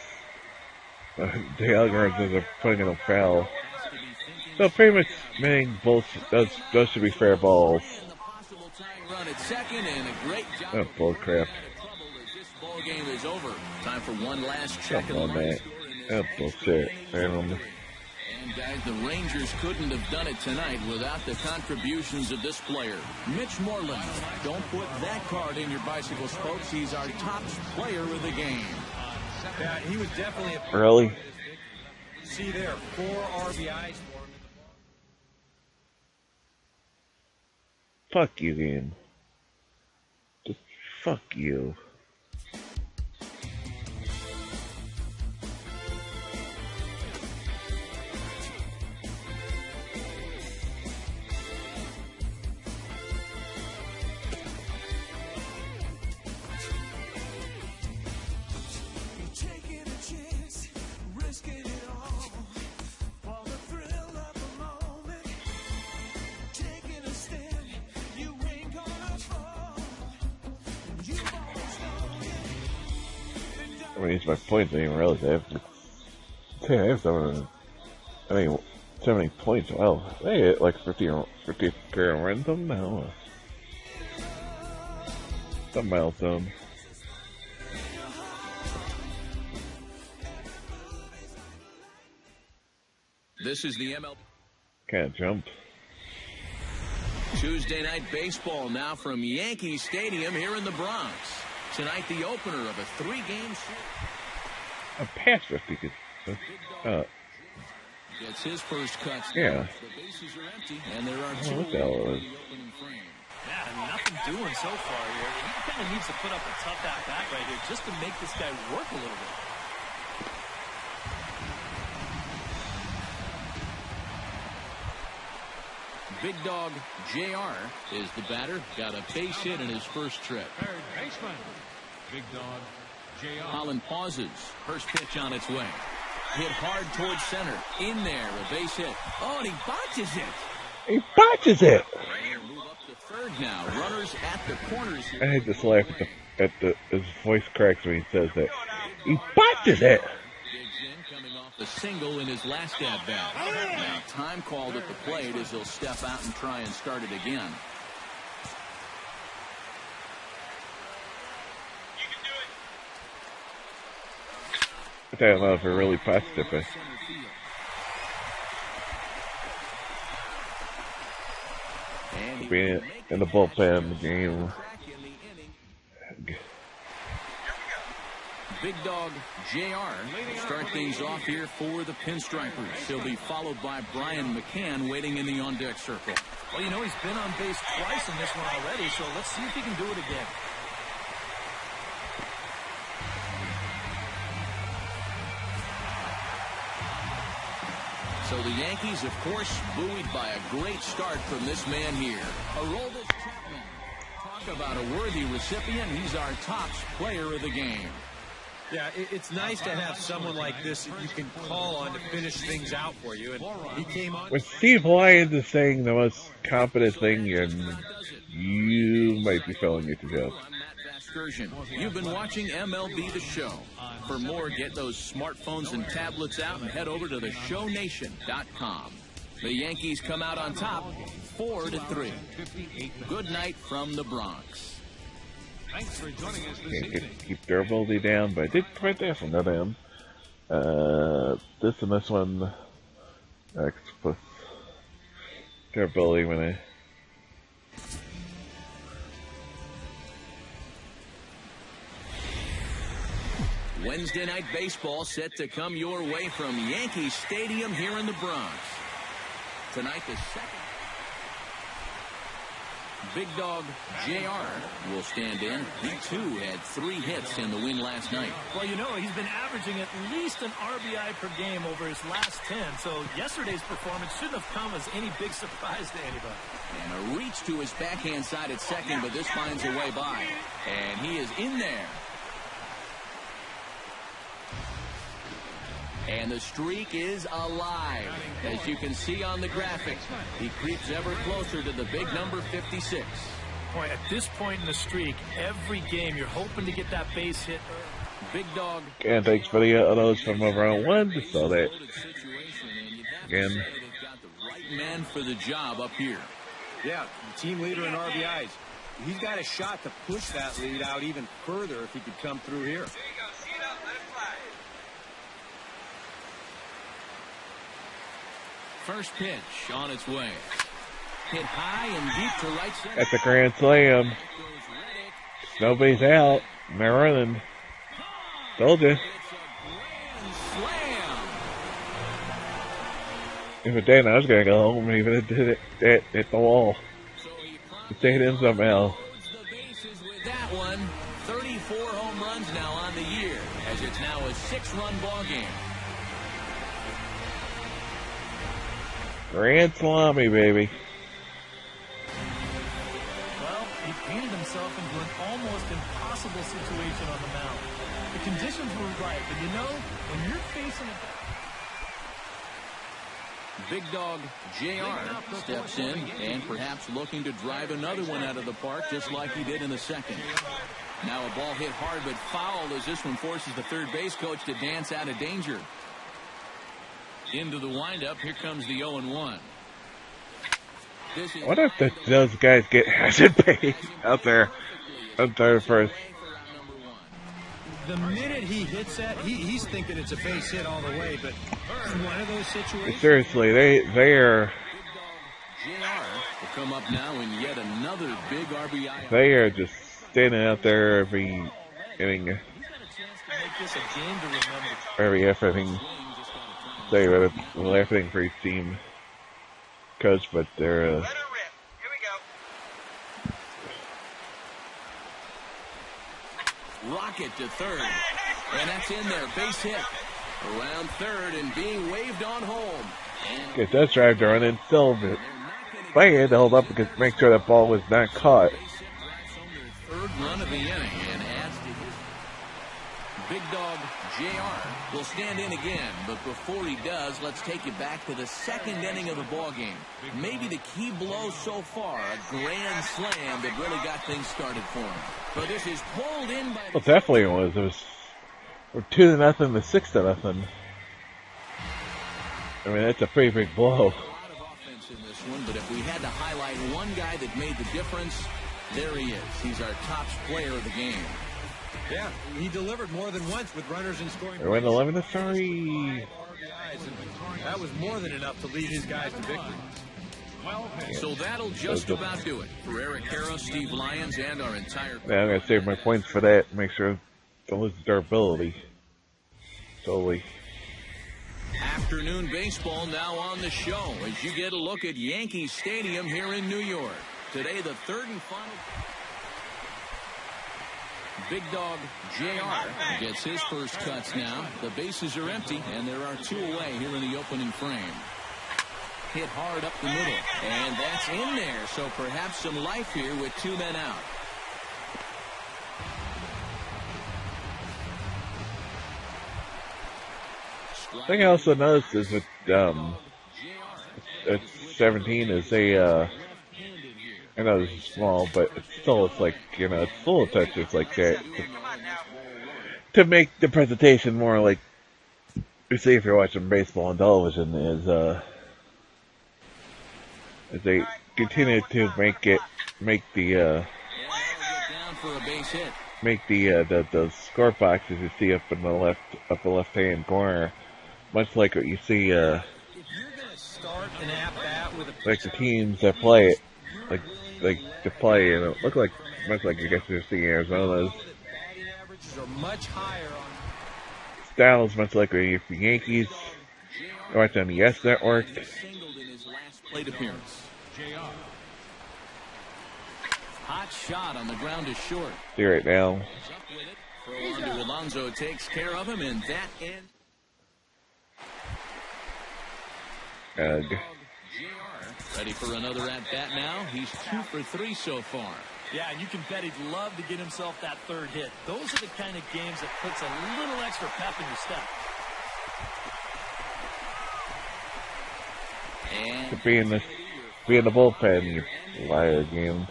the algorithms are putting them foul. So pretty much, meaning those should be fair balls. Run at second and a great job. Oh, bull crap. This ball game is over. Time for one last check. Come on, man. Oh, bullshit. And guys, the Rangers couldn't have done it tonight without the contributions of this player. Mitch Moreland. Don't put that card in your bicycle spokes. He's our top player of the game. Yeah, he was definitely a Really? See there, 4 RBIs for him. Fuck you, game. Just fuck you. Taking a chance, risking it all for the thrill of the moment. Taking a stand, you ain't gonna fall. You always know it. I mean, it's my points. I didn't even realize I have to. Hey, I have 70 points. Wow. They hit like 50 career runs somehow. Some milestone. This is the MLB. Can't jump. Tuesday night baseball now from Yankee Stadium here in the Bronx. Tonight, the opener of a 3-game series. A pass 50 could. Gets his first cuts. Yeah. The bases are empty, and there are 2 what the hell in is- the opening frame. Yeah, nothing doing so far here. He kind of needs to put up a tough at-bat right here just to make this guy work a little bit. Big dog JR is the batter. Got a base hit in his first trip. Third baseman, Big Dog J.R. Holland pauses. First pitch on its way. Hit hard towards center. In there, a base hit. Oh, and he botches it. He botches it! And move up to third now. Runners at the corners here. I hate this laugh at the his voice cracks when he says that. He botches it! Digs in, coming off the single in his last at-bat. Now, time called at the plate as he'll step out and try and start it again. I don't know if it really botched it, but And being in the bullpen game. Big dog JR start things off here for the Pinstripers. He'll be followed by Brian McCann waiting in the on-deck circle. Well, you know, he's been on base twice in this one already, so let's see if he can do it again. So the Yankees, of course, buoyed by a great start from this man here. Aroldis Chapman. Talk about a worthy recipient. He's our top player of the game. Yeah, it's nice to have someone like this that you can call on to finish things out for you. And he came on. When Steve Lyons is saying the most competent thing, and you might be filling it to death. You've been watching MLB The Show. For more, get those smartphones and tablets out and head over to theshownation.com. The Yankees come out on top, 4-3. Good night from the Bronx. Thanks for joining us this Can't evening. keep durability down, but I did quite that from that end. This and this one, X plus durability when I. Wednesday night baseball set to come your way from Yankee Stadium here in the Bronx. Tonight, the second. Big dog JR will stand in. He, too, had 3 hits in the win last night. Well, you know, he's been averaging at least an RBI per game over his last 10, so yesterday's performance shouldn't have come as any big surprise to anybody. And a reach to his backhand side at second, but this finds a way by. And he is in there. And the streak is alive. As you can see on the graphic, he creeps ever closer to the big number 56. Boy, at this point in the streak, every game you're hoping to get that base hit. Big dog. And thanks for the others from round 1. Just saw that. Again. They've got the right man for the job up here. Yeah, the team leader in RBIs. He's got a shot to push that lead out even further if he could come through here. First pitch on its way. Hit high and deep to right center. That's a grand slam. Nobody's out. And they're running. Told you. It's a Slam! If it didn't, I was gonna go home, even if it hit the wall. It stayed in somehow. The bases with that one. 34 home runs now on the year, as it's now a 6-run ball game. Grand Salami, baby. Well, he painted himself into an almost impossible situation on the mound. The conditions were right, but you know, when you're facing a... Big dog JR steps in and perhaps looking to drive another one out of the park just like he did in the second. Now a ball hit hard but fouled as this one forces the third base coach to dance out of danger. Into the windup, here comes the 0-1. What if those guys get hazard pay out there on third first? The minute he hits that, he's thinking it's a base hit all the way, but in one of those situations... Seriously, they are... JR will come up now in yet another big RBI. They are just standing out there every inning, every inning. They would have everything for each team coach, but they're... Rocket to third, and that's in there, base hit. Around third and being waved on home. Get that drive to run in, still, but they had to hold up because make sure that ball was not caught. Third run of the inning and adds to his... Big dog JR will stand in again, but before he does, let's take it back to the second inning of the ball game. Maybe the key blow so far, a grand slam that really got things started for him. But this is pulled in by... Well, definitely it was. It was 2-0 to 6-0. I mean, that's a pretty big blow. A lot of offense in this one, but if we had to highlight one guy that made the difference, there he is. He's our top player of the game. Yeah, he delivered more than once with runners in scoring. They went 11 to 3. That was more than enough to lead his guys to victory. So that'll just about do it for Eric Harrow, Steve Lyons, and our entire... Yeah, I'm going to save my points for that. Make sure to lose durability. Totally. Afternoon baseball now on the show as you get a look at Yankee Stadium here in New York. Today, the third and final... Big dog JR gets his first cuts now. The bases are empty, and there are 2 away here in the opening frame. Hit hard up the middle, and that's in there, so perhaps some life here with 2 men out. The thing I also noticed is with at 17 is I know this is small, but it's like, you know, it's little touches like that to make the presentation more like you see if you're watching baseball on television is as they continue to make the score boxes you see up in the left hand corner, much like what you see like the teams that play it, like to play, and it look like much like you guys are seeing Arizona's styles, much like the Yankees watch on the Yes Network. Plate appearance. Hot shot on the ground to short. See right now. Alonso takes care of him, and that ends. Ready for another at bat now. He's 2 for 3 so far. Yeah, and you can bet he'd love to get himself that third hit. Those are the kind of games that puts a little extra pep in your step. And to be in the bullpen, you liar game.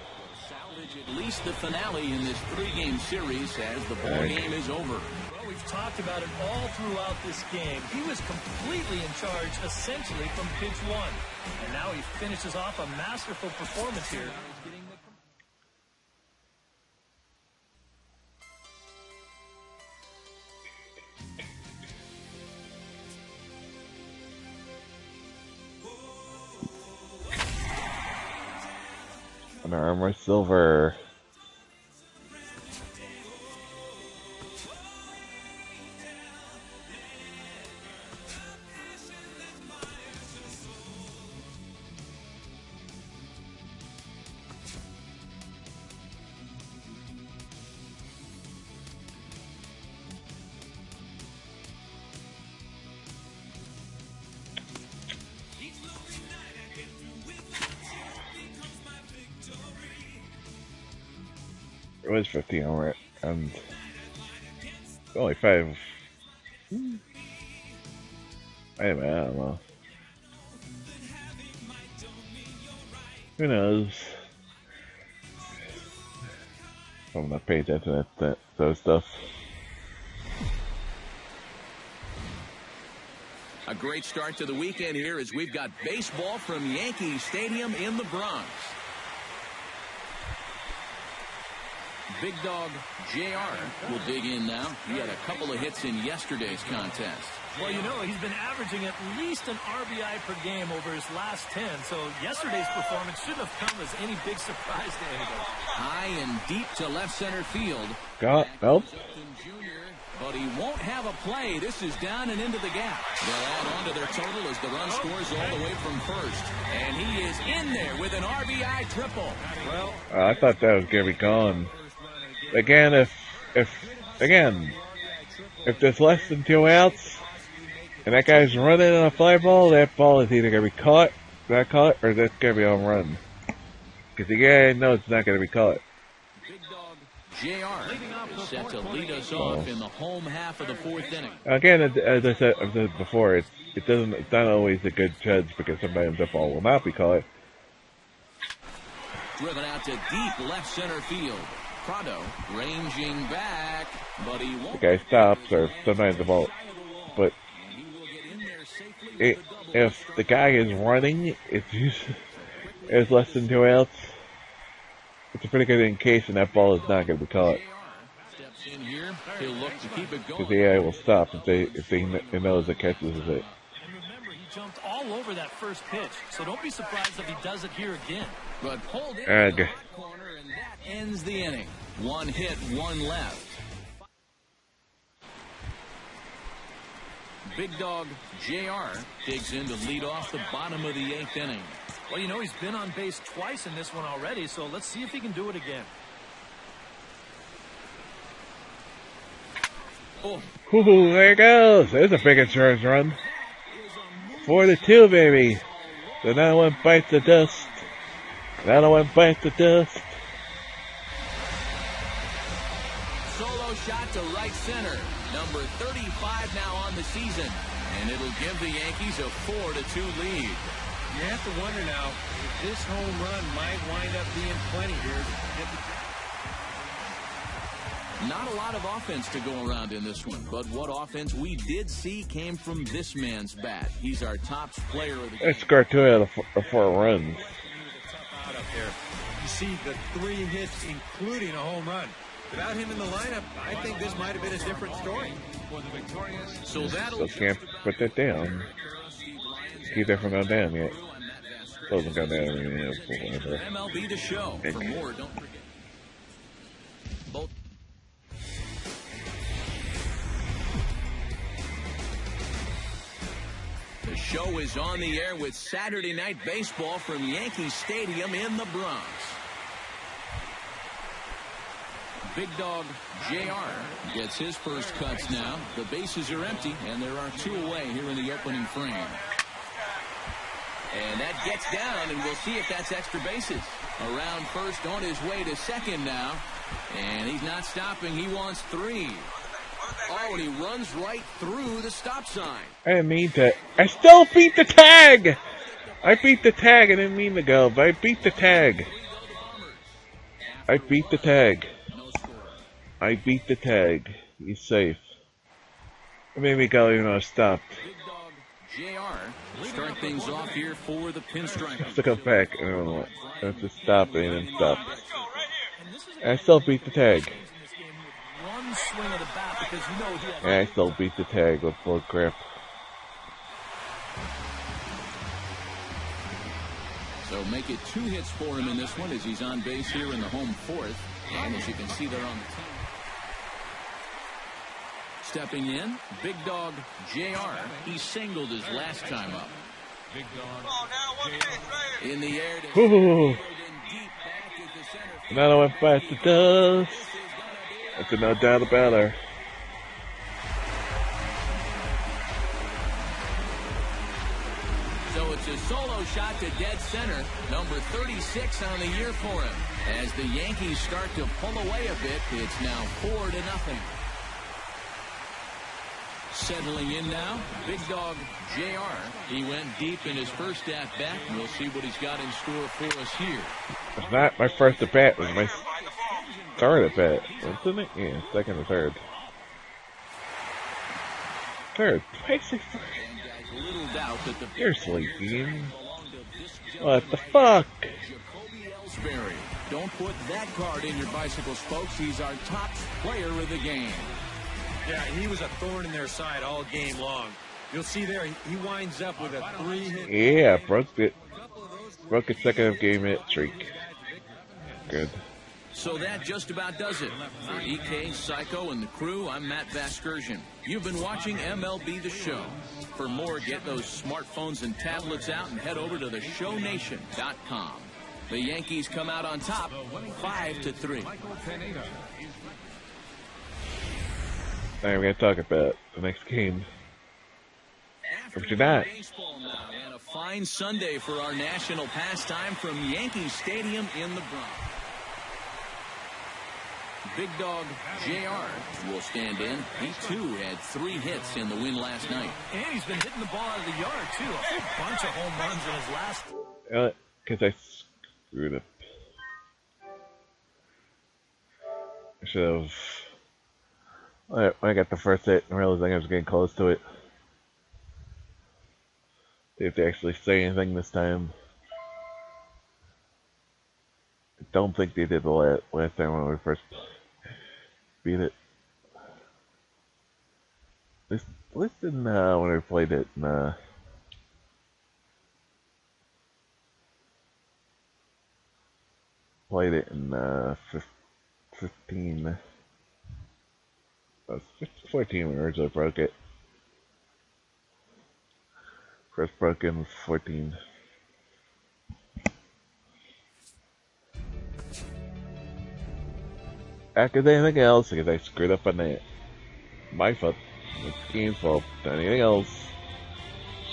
Salvage at least the finale in this 3-game series as the ball game is over. Well, we've talked about it all throughout this game. He was completely in charge, essentially, from pitch 1. And now he finishes off a masterful performance here. Under Armour Silver. It was 15 over, and only 5. I don't know. Who knows? I'm not paying attention to those stuff. A great start to the weekend here as we've got baseball from Yankee Stadium in the Bronx. Big Dog JR will dig in now. He had a couple of hits in yesterday's contest. Well, you know, he's been averaging at least an RBI per game over his last 10, so yesterday's performance shouldn't have come as any big surprise to anybody. High and deep to left center field. Got help. But he won't have a play. This is down and into the gap. They'll add on to their total as the run scores all the way from first. And he is in there with an RBI triple. Well, I thought that was gonna be gone. Again, if there's less than 2 outs, and that guy's running on a fly ball, that ball is either gonna be caught, or that's gonna be on run. Because the guy knows it's not gonna be caught. JR is set to lead us off in the home half of the 4th inning. Again, as I said before, it's not always a good judge because sometimes the ball will not be caught. Driven out to deep left center field. Prado ranging back, but he won't. The guy stops, or sometimes the ball. But if the guy is running, it's less than 2 outs. It's a pretty good indication that ball is not going to be caught. Because the guy will stop if he knows the catches it. and remember, he jumped all over that first pitch, so don't be surprised if he does it here again. But pulled in Ag. the corner, and that ends the inning. 1 hit, 1 left. Big Dog JR digs in to lead off the bottom of the 8th inning. Well, you know, he's been on base twice in this one already, so let's see if he can do it again. Oh, Ooh, there it goes. There's a big insurance run. 4-2, baby. So now one bites the dust. Another one bites the dust. solo shot to right center. Number 35 now on the season. And it'll give the Yankees a 4-2 lead. You have to wonder now if this home run might wind up being plenty here. Not a lot of offense to go around in this one, but what offense we did see came from this man's bat. He's our top player of the game. They scored 2 out of 4 runs. Out up there. You see the 3 hits, including a home run. Without him in the lineup, I think this might have been a different story. For the victorious. So Still can't put that down. Keep that from going down yet. Doesn't go down yet. MLB The Show. For more, don't forget. Both. The show is on the air with Saturday Night Baseball from Yankee Stadium in the Bronx. Big Dog JR gets his first cuts now. The bases are empty, and there are 2 away here in the opening frame. And that gets down, and we'll see if that's extra bases. Around first, on his way to second now. And he's not stopping. He wants 3. Oh, and he runs right through the stop sign. I didn't mean to. I still beat the tag! I beat the tag. I didn't mean to go, but I beat the tag. I beat the tag. I beat the tag. He's safe. It made me go even though I stopped. JR start things off here for the pinstripe. Just to come back. I don't know what. I have to stop and then stop. I still beat the tag. And I still beat the tag with bull crap. So make it 2 hits for him in this one as he's on base here in the home 4th. And as you can see, they're on the team. Stepping in, Big Dog JR. He singled his last time up. Big Dog JR. In the air. Ooh. Another one bites the dust. That's no doubt about her. So it's a solo shot to dead center, number 36 on the year for him. As the Yankees start to pull away a bit, it's now 4-0. Settling in now, Big Dog JR. He went deep in his first at-bat, and we'll see what he's got in store for us here. It's not my first at-bat. It was my third at-bat. Wasn't it? Yeah, second or third. Third. Basically. You're sleeping. What the fuck? Don't put that card in your bicycles, folks. He's our top player of the game. Yeah, he was a thorn in their side all game long. You'll see there, he winds up with a 3-hit. Yeah, broke it. Broke a second game hit streak. Good. So that just about does it. For EK, Psycho, and the crew, I'm Matt Vasgersian. You've been watching MLB The Show. For more, get those smartphones and tablets out and head over to theshownation.com. The Yankees come out on top, 5-3. Now we're going to talk about the next game. But you're not. And a fine Sunday for our national pastime from Yankee Stadium in the Bronx. Big Dog JR will stand in. He, too, had 3 hits in the win last night. And he's been hitting the ball out of the yard, too. A whole bunch of home runs in his last... Because I screwed up. I should have... When I got the first hit and realized I was getting close to it. They have to actually say anything this time. I don't think they did the last time when we first beat it. At least in, when we played it in, played it in 15. 14 when we originally broke it. First broke in was 14. After anything else, because I screwed up on that. My fault. It's the game's fault. Not anything else.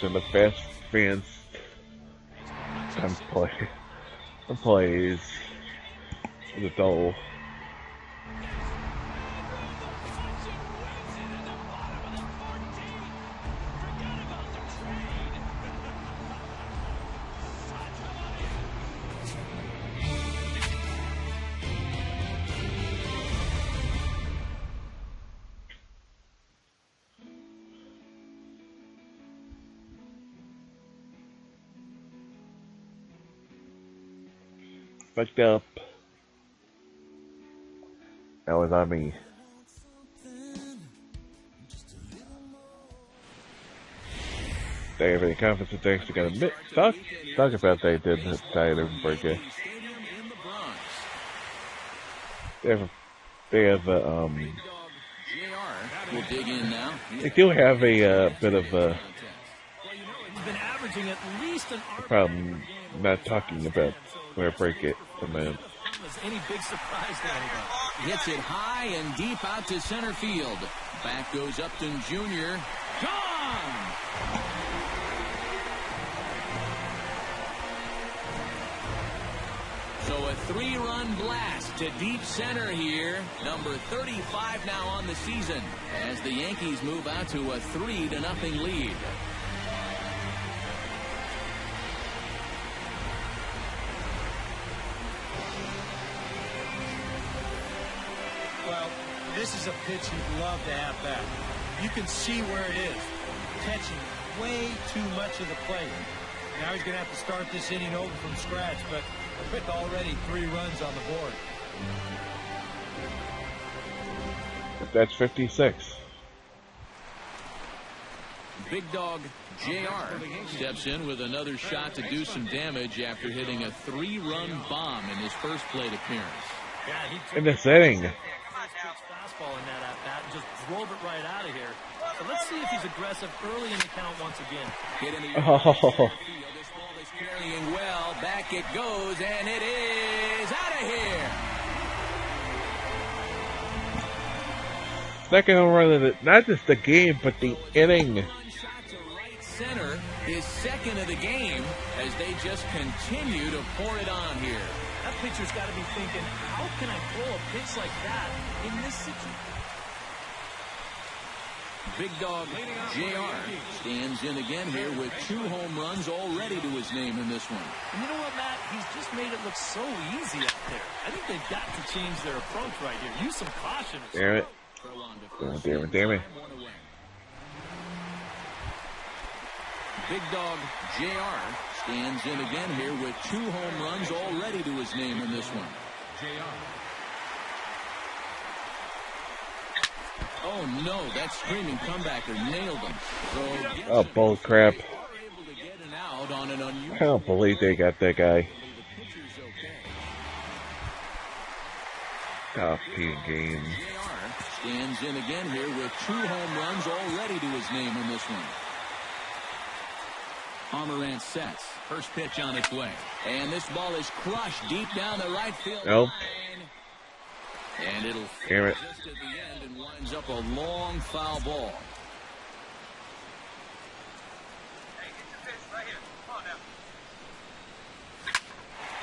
Shouldn't have fast fans. And plays. It's a double. Fucked up. That was on me. They have any confidence that they're actually gonna talk about they did tie it and break it. They have We'll dig in now. They do have a bit of a problem not talking about where break it from them. Any big surprise to anybody? Hits it high and deep out to center field. Back goes Upton Jr. Gone! So a 3-run blast to deep center here. Number 35 now on the season as the Yankees move out to a 3-0 lead. Well, this is a pitch you'd love to have back. You can see where it is. Catching way too much of the plate. Now he's going to have to start this inning over from scratch, but with already 3 runs on the board. That's 56. Big Dog JR steps in with another shot to do some damage after hitting a 3-run bomb in his first plate appearance. Yeah, In this inning. Fastball in that at-bat and just drove it right out of here. So let's see if he's aggressive early in the count once again. Hit in the this ball is carrying well. Back it goes, and it is out of here. Second home run of not just the game, but the inning. Shot to right center. His second of the game as they just continue to pour it on here. That pitcher's got to be thinking, how can I throw a pitch like that in this situation? Big dog JR stands in again here with 2 home runs already to his name in this one. And you know what, Matt? He's just made it look so easy out there. I think they've got to change their approach right here. Use some caution. Damn it. Damn it. Big dog JR stands in again here with 2 home runs already to his name in this one. Oh no, that screaming comebacker nailed him. So oh, bull crap. I I don't believe they got that guy. Top team game. Stands in again here with 2 home runs already to his name in this one. Pomerantz sets. First pitch on its way. And this ball is crushed deep down the right field line. And it'll damn it. Just at the end and winds up a long foul ball.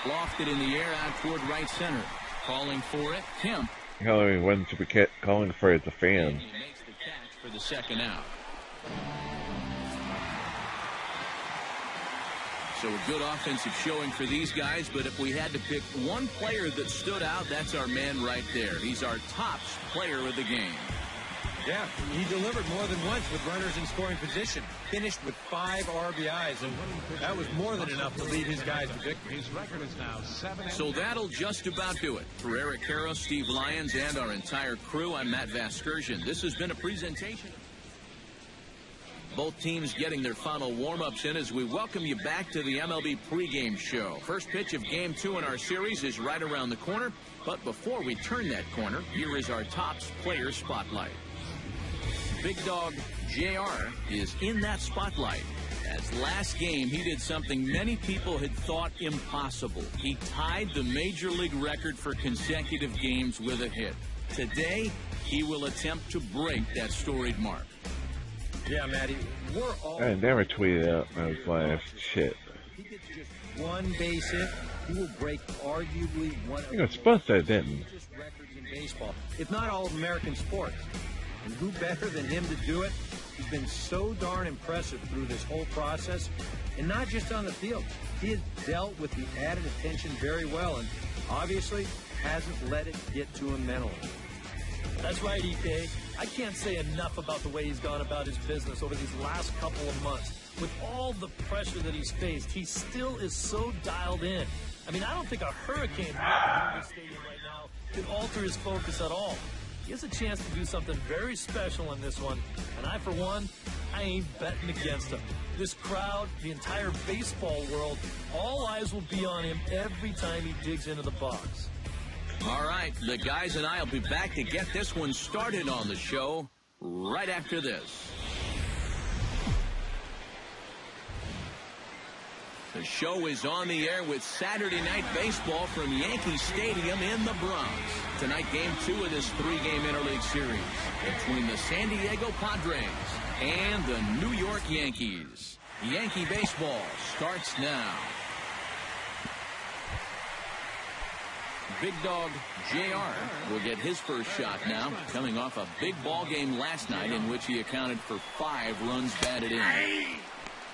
Lofted in the air out toward right center. Calling for it, Kemp. Hell, I mean, when should we get calling for it? The fans. He makes the catch for the second out. So a good offensive showing for these guys, but if we had to pick one player that stood out, that's our man right there. He's our top player of the game. Yeah, he delivered more than once with runners in scoring position. Finished with 5 RBIs, and that was more than enough to lead his guys to victory. His record is now 7. So that'll just about do it. For Eric Harrow, Steve Lyons, and our entire crew, I'm Matt Vasgersian. This has been a presentation. Both teams getting their final warm-ups in as we welcome you back to the MLB pregame show. First pitch of Game 2 in our series is right around the corner. But before we turn that corner, here is our Topps player spotlight. Big dog JR is in that spotlight. As last game, he did something many people had thought impossible. He tied the Major League record for consecutive games with a hit. Today, he will attempt to break that storied mark. Yeah, Matty, we're all... I never tweeted out my last shit. He gets just 1 base hit, he will break arguably one of You know, suppose I didn't. the largest records in baseball, if not all of American sports. And who better than him to do it? He's been so darn impressive through this whole process, and not just on the field. He has dealt with the added attention very well, and obviously hasn't let it get to him mentally. That's right, EK. I can't say enough about the way he's gone about his business over these last couple of months. With all the pressure that he's faced, he still is so dialed in. I mean, I don't think a hurricane in the stadium right now could alter his focus at all. He has a chance to do something very special in this one, and I, for one, I ain't betting against him. This crowd, the entire baseball world, all eyes will be on him every time he digs into the box. All right, the guys and I will be back to get this one started on the show right after this. The show is on the air with Saturday Night Baseball from Yankee Stadium in the Bronx. Tonight, Game 2 of this 3-game interleague series between the San Diego Padres and the New York Yankees. Yankee baseball starts now. Big dog JR will get his first shot now, coming off a big ball game last night in which he accounted for 5 runs batted in.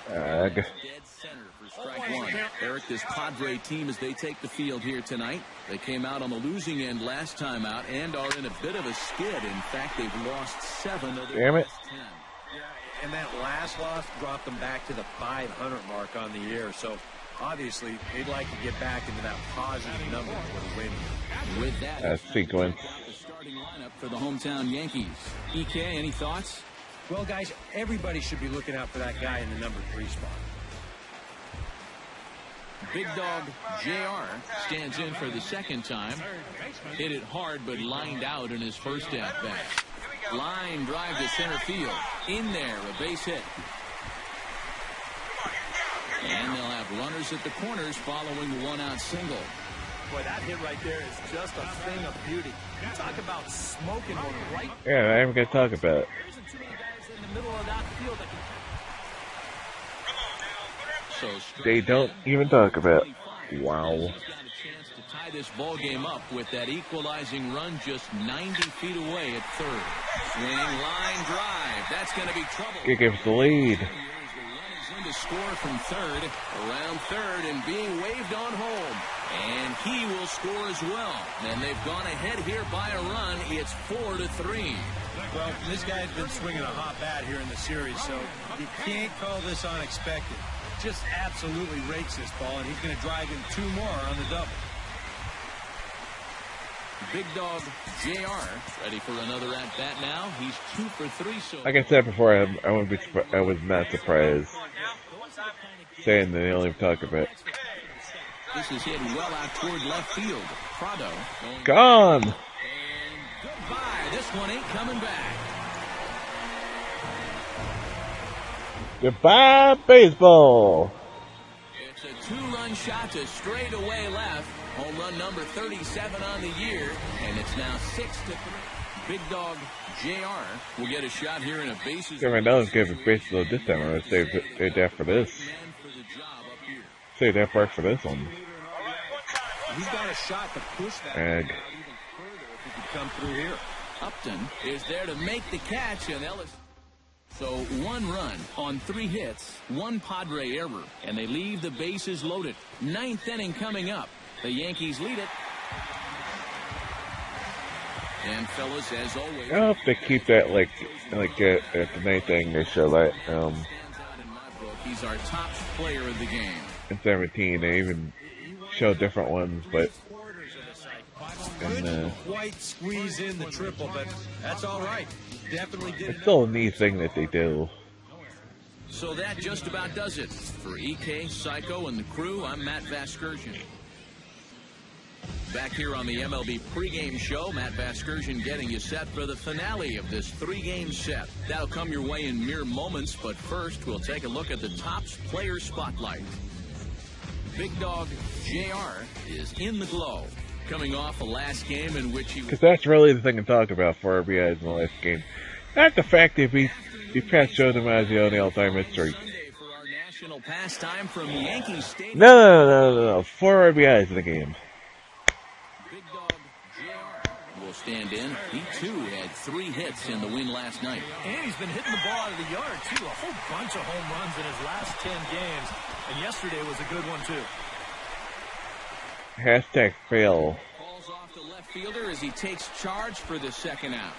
Dead center for strike 1. Eric, this Padre team, as they take the field here tonight, they came out on the losing end last time out and are in a bit of a skid. In fact, they've lost 7 of their last 10. Yeah, and that last loss dropped them back to the 500 mark on the year. So obviously, they'd like to get back into that positive number for the win. With that, sequence. The starting lineup for the hometown Yankees. EK, any thoughts? Well, guys, everybody should be looking out for that guy in the number 3 spot. Big dog JR stands in for the second time. Hit it hard, but lined out in his first at-bat. Line drive to center field. In there, a base hit. And they'll have runners at the corners following the 1-out single. Boy, that hit right there is just a thing of beauty. You talk about smoking one right. Yeah, I'm going to talk about it. There isn't too many guys in the middle of that field that can. So they don't even talk about. Wow. He's got a chance to tie this ball game up with that equalizing run just 90 feet away at third. Swing, line drive. That's going to be trouble. He gives the lead. The run is in to score from third, around third, and being waved on home. And he will score as well. And they've gone ahead here by a run. It's 4-3. Well, this guy's been swinging a hot bat here in the series, so you can't call this unexpected. Just absolutely rakes this ball, and he's going to drive in 2 more on the double. Big dog JR ready for another at bat now. He's 2 for 3. So Like I said before, I was not surprised. Saying that they only talk about. this is hit well out toward left field. Prado Gone. And goodbye. This one ain't coming back. Goodbye, baseball. It's a 2-run shot to straightaway left. Home run number 37 on the year, and it's now 6-3. Big dog JR will get a shot here in a bases. Right now, let's give it baseball this time. I'm going to save that for this. Save that part for this one. He's got a shot to push that Ag. even further if he could come through here. Upton is there to make the catch, and Ellis. So 1 run on 3 hits, 1 Padre error, and they leave the bases loaded. 9th inning coming up. The Yankees lead it. And fellas, as always, I hope they keep that like at the 9th inning they show that he's our top player of the game. in 17 they even show different ones, but Couldn't quite squeeze in the triple, but that's all right. Definitely did it's it. still a neat thing that they do. So that just about does it. For EK, Psycho, and the crew, I'm Matt Vasgersian. Back here on the MLB pregame show, Matt Vasgersian getting you set for the finale of this 3-game set. That'll come your way in mere moments, but first we'll take a look at the Topps Player Spotlight. Big dog JR is in the glow, coming off a last game in which he was... Because that's really the thing to talk about for RBIs in the last game. Not the fact that he passed Joe DiMaggio in the all-time hit streak. Sunday for our national pastime from Yankee Stadium. No. 4 RBIs in the game. Big dog JR will stand in. He too had 3 hits in the win last night. And he's been hitting the ball out of the yard, too. A whole bunch of home runs in his last 10 games. And yesterday was a good one, too. Hashtag fail. Falls off the left fielder as he takes charge for the second out.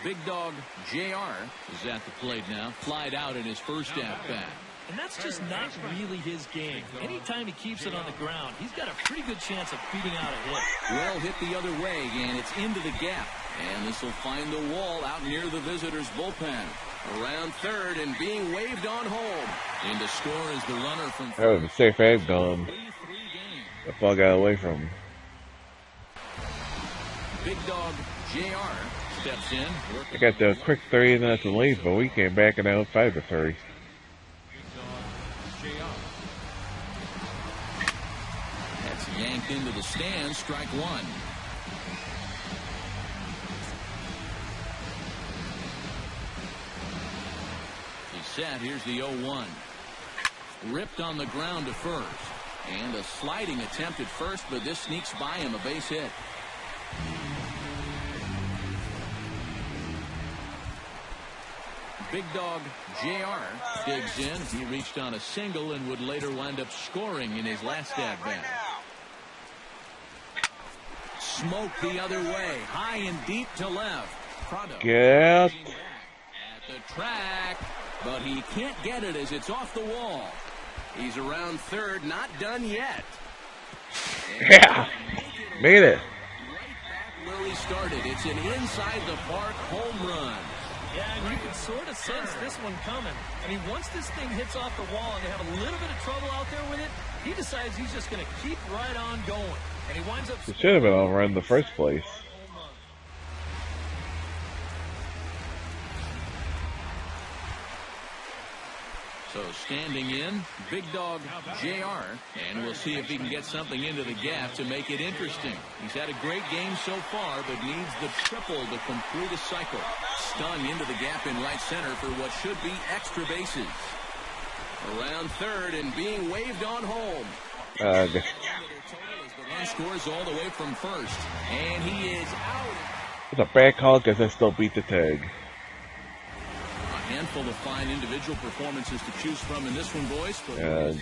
Big dog JR is at the plate now. Flied out in his first at-bat. And that's just not really his game. Anytime he keeps it on the ground, he's got a pretty good chance of beating out a hit. Well hit the other way, and it's into the gap. And this will find the wall out near the visitors' bullpen. Around third and being waved on home. In to score is the runner from... That was a safe egg gone. The ball got away from him. Big dog JR steps in. I got the quick 3-0 lead, but we came back and out 5-3. That's yanked into the stands. Strike 1. He's set. Here's the 0-1. Ripped on the ground to first. And a sliding attempt at first, but this sneaks by him. A base hit. Big dog JR digs in. He reached on a single and would later wind up scoring in his last at-bat. Smoke the other way. High and deep to left. Prado. Get. At the track. But he can't get it as it's off the wall. He's around third. Not done yet. Yeah. Made it. Right back where he started. It's an inside-the-park home run. Yeah, and you can sort of sense this one coming. I mean, once this thing hits off the wall and they have a little bit of trouble out there with it, he decides he's just going to keep right on going. And he winds up... It should have been all run in the first place. So standing in, Big Dog JR, and we'll see if he can get something into the gap to make it interesting. He's had a great game so far, but needs the triple to complete a cycle. Stung into the gap in right center for what should be extra bases. Around third and being waved on home. The run scores all the way from first, and he is out. It's a bad call because I still beat the tag. A handful of fine individual performances to choose from in this one, boys. But we go ahead and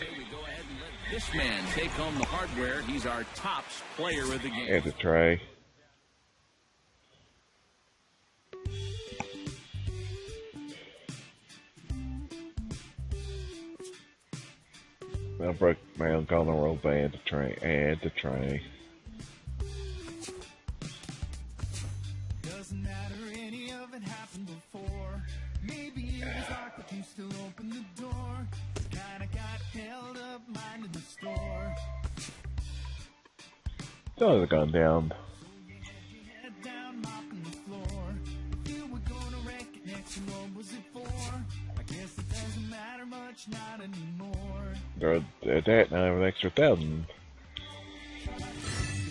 let this man take home the hardware. He's our top player of the game. Had to try. I broke my own call in the world, but I had to try. Doesn't matter, any of it happened before. Maybe it was dark, but you still opened the door. Kinda got held up, minding the store. Those are gone down. Head down, mopping the floor. If you were gonna wreck it next, and what was it for? I guess it doesn't matter much, not anymore. They're at that now, I have an extra 1,000.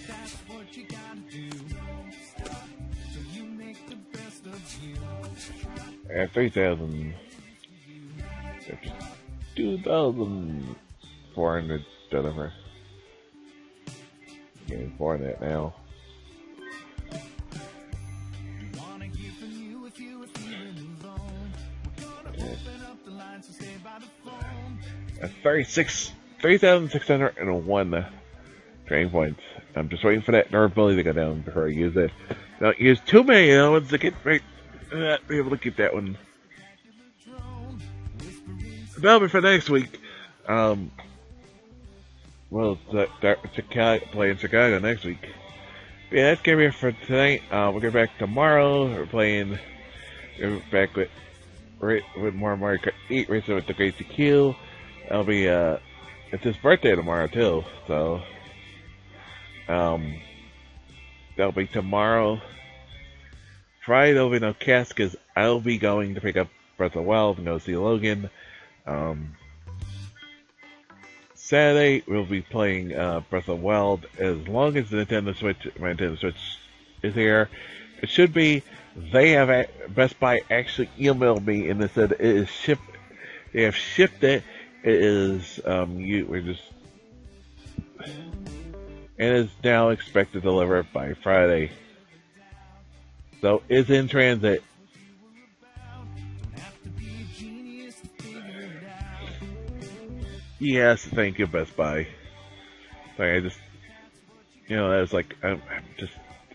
That's what you gotta do. So you make the best of you. I have 3,000. 2,400 deliver. Getting 4 on that now. Wanna hear from you if you were feeling alone. We're gonna open up the line, so stay by the phone. 3,601 training points. I'm just waiting for that durability to go down before I use it. Don't use too many ones to get right. Be able to keep that one. That'll be for next week. We'll play in Chicago next week. But yeah, that's gonna be it for tonight. We'll get back tomorrow. We're back with more Mario Kart 8 racing with the Great TQ. That'll be it's his birthday tomorrow too, so that'll be tomorrow. Friday there'll be no cast because I'll be going to pick up Breath of the Wild and go see Logan. Saturday we'll be playing Breath of the Wild as long as my Nintendo Switch is here. It should be. They have Best Buy actually emailed me and they said it is shipped. They have shipped it. It is it is now expected to deliver by Friday. So it's in transit. Yes, thank you, Best Buy. Sorry, I just, that was like, I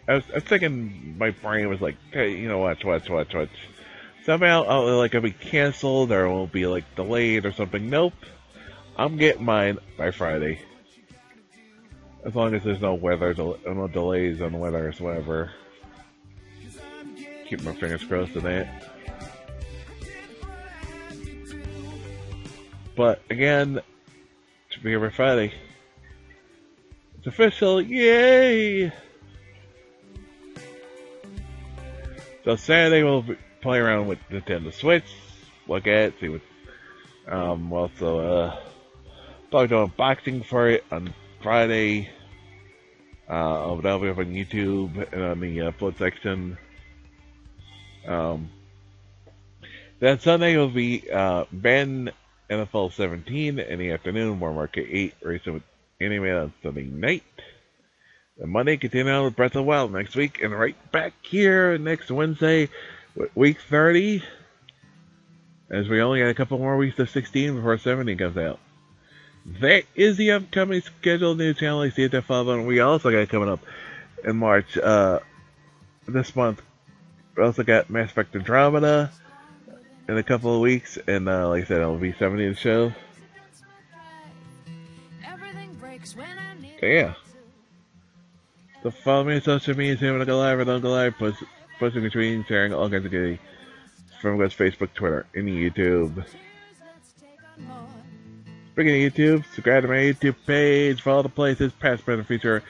was thinking my brain was like, hey, watch. Somehow, it'll be canceled or it will be delayed or something. Nope. I'm getting mine by Friday. As long as there's no no delays on the weather or whatever. Keep my fingers crossed on that. But again, to be here by Friday. It's official, yay! So Saturday we'll play around with Nintendo Switch, look at it, see what. We'll also probably do unboxing for it on Friday. That'll be up on YouTube and on the float section. Then Sunday will be Ben NFL 17 in the afternoon, more Market 8 racing with Anime on Sunday night. And Monday, continue on with Breath of the Wild next week, and right back here next Wednesday with week 30. As we only got a couple more weeks of 16 before 17 comes out. That is the upcoming scheduled new channel. I see it to follow, and we also got coming up in March. This month, we also got Mass Effect Andromeda in a couple of weeks, and like I said, it'll be 70 the show. So yeah. So follow me on social media, see when I go live or don't go live, posting, retweeting, sharing, all kinds of goodies from Facebook, Twitter, and YouTube. Speaking of YouTube, subscribe to my YouTube page for all the places, past, present, future,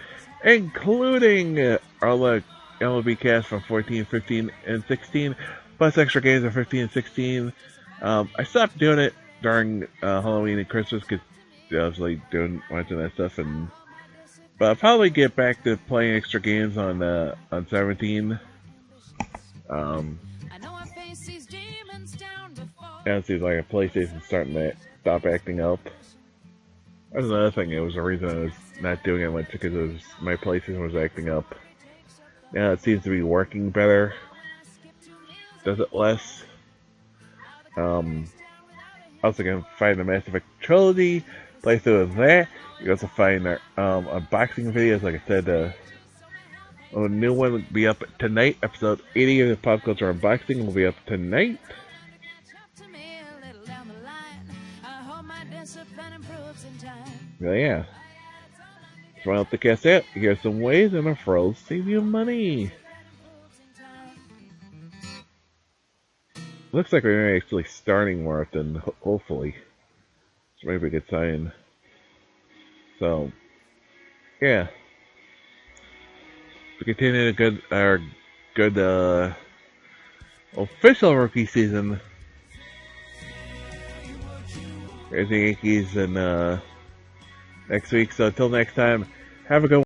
including all the MLB cast from 14, 15, and 16, plus extra games of 15 and 16. I stopped doing it during Halloween and Christmas because I was like watching that stuff, but I'll probably get back to playing extra games on 17. Yeah, it seems like a PlayStation starting to stop acting up. That's another thing. It was the reason I was not doing it much because my PlayStation was acting up. Now it seems to be working better. Does it less? Also can find the Mass Effect trilogy. Play through that. You also find our unboxing videos. Like I said, a new one will be up tonight. Episode 80 of the Pop Culture Unboxing will be up tonight. Well, yeah. If you want to catch that, here's some ways and referrals save you money. Looks like we're actually starting more often, hopefully. It's maybe a good sign. So, yeah. We continue our good official rookie season. There's the Yankees and next week. So until next time, have a good one.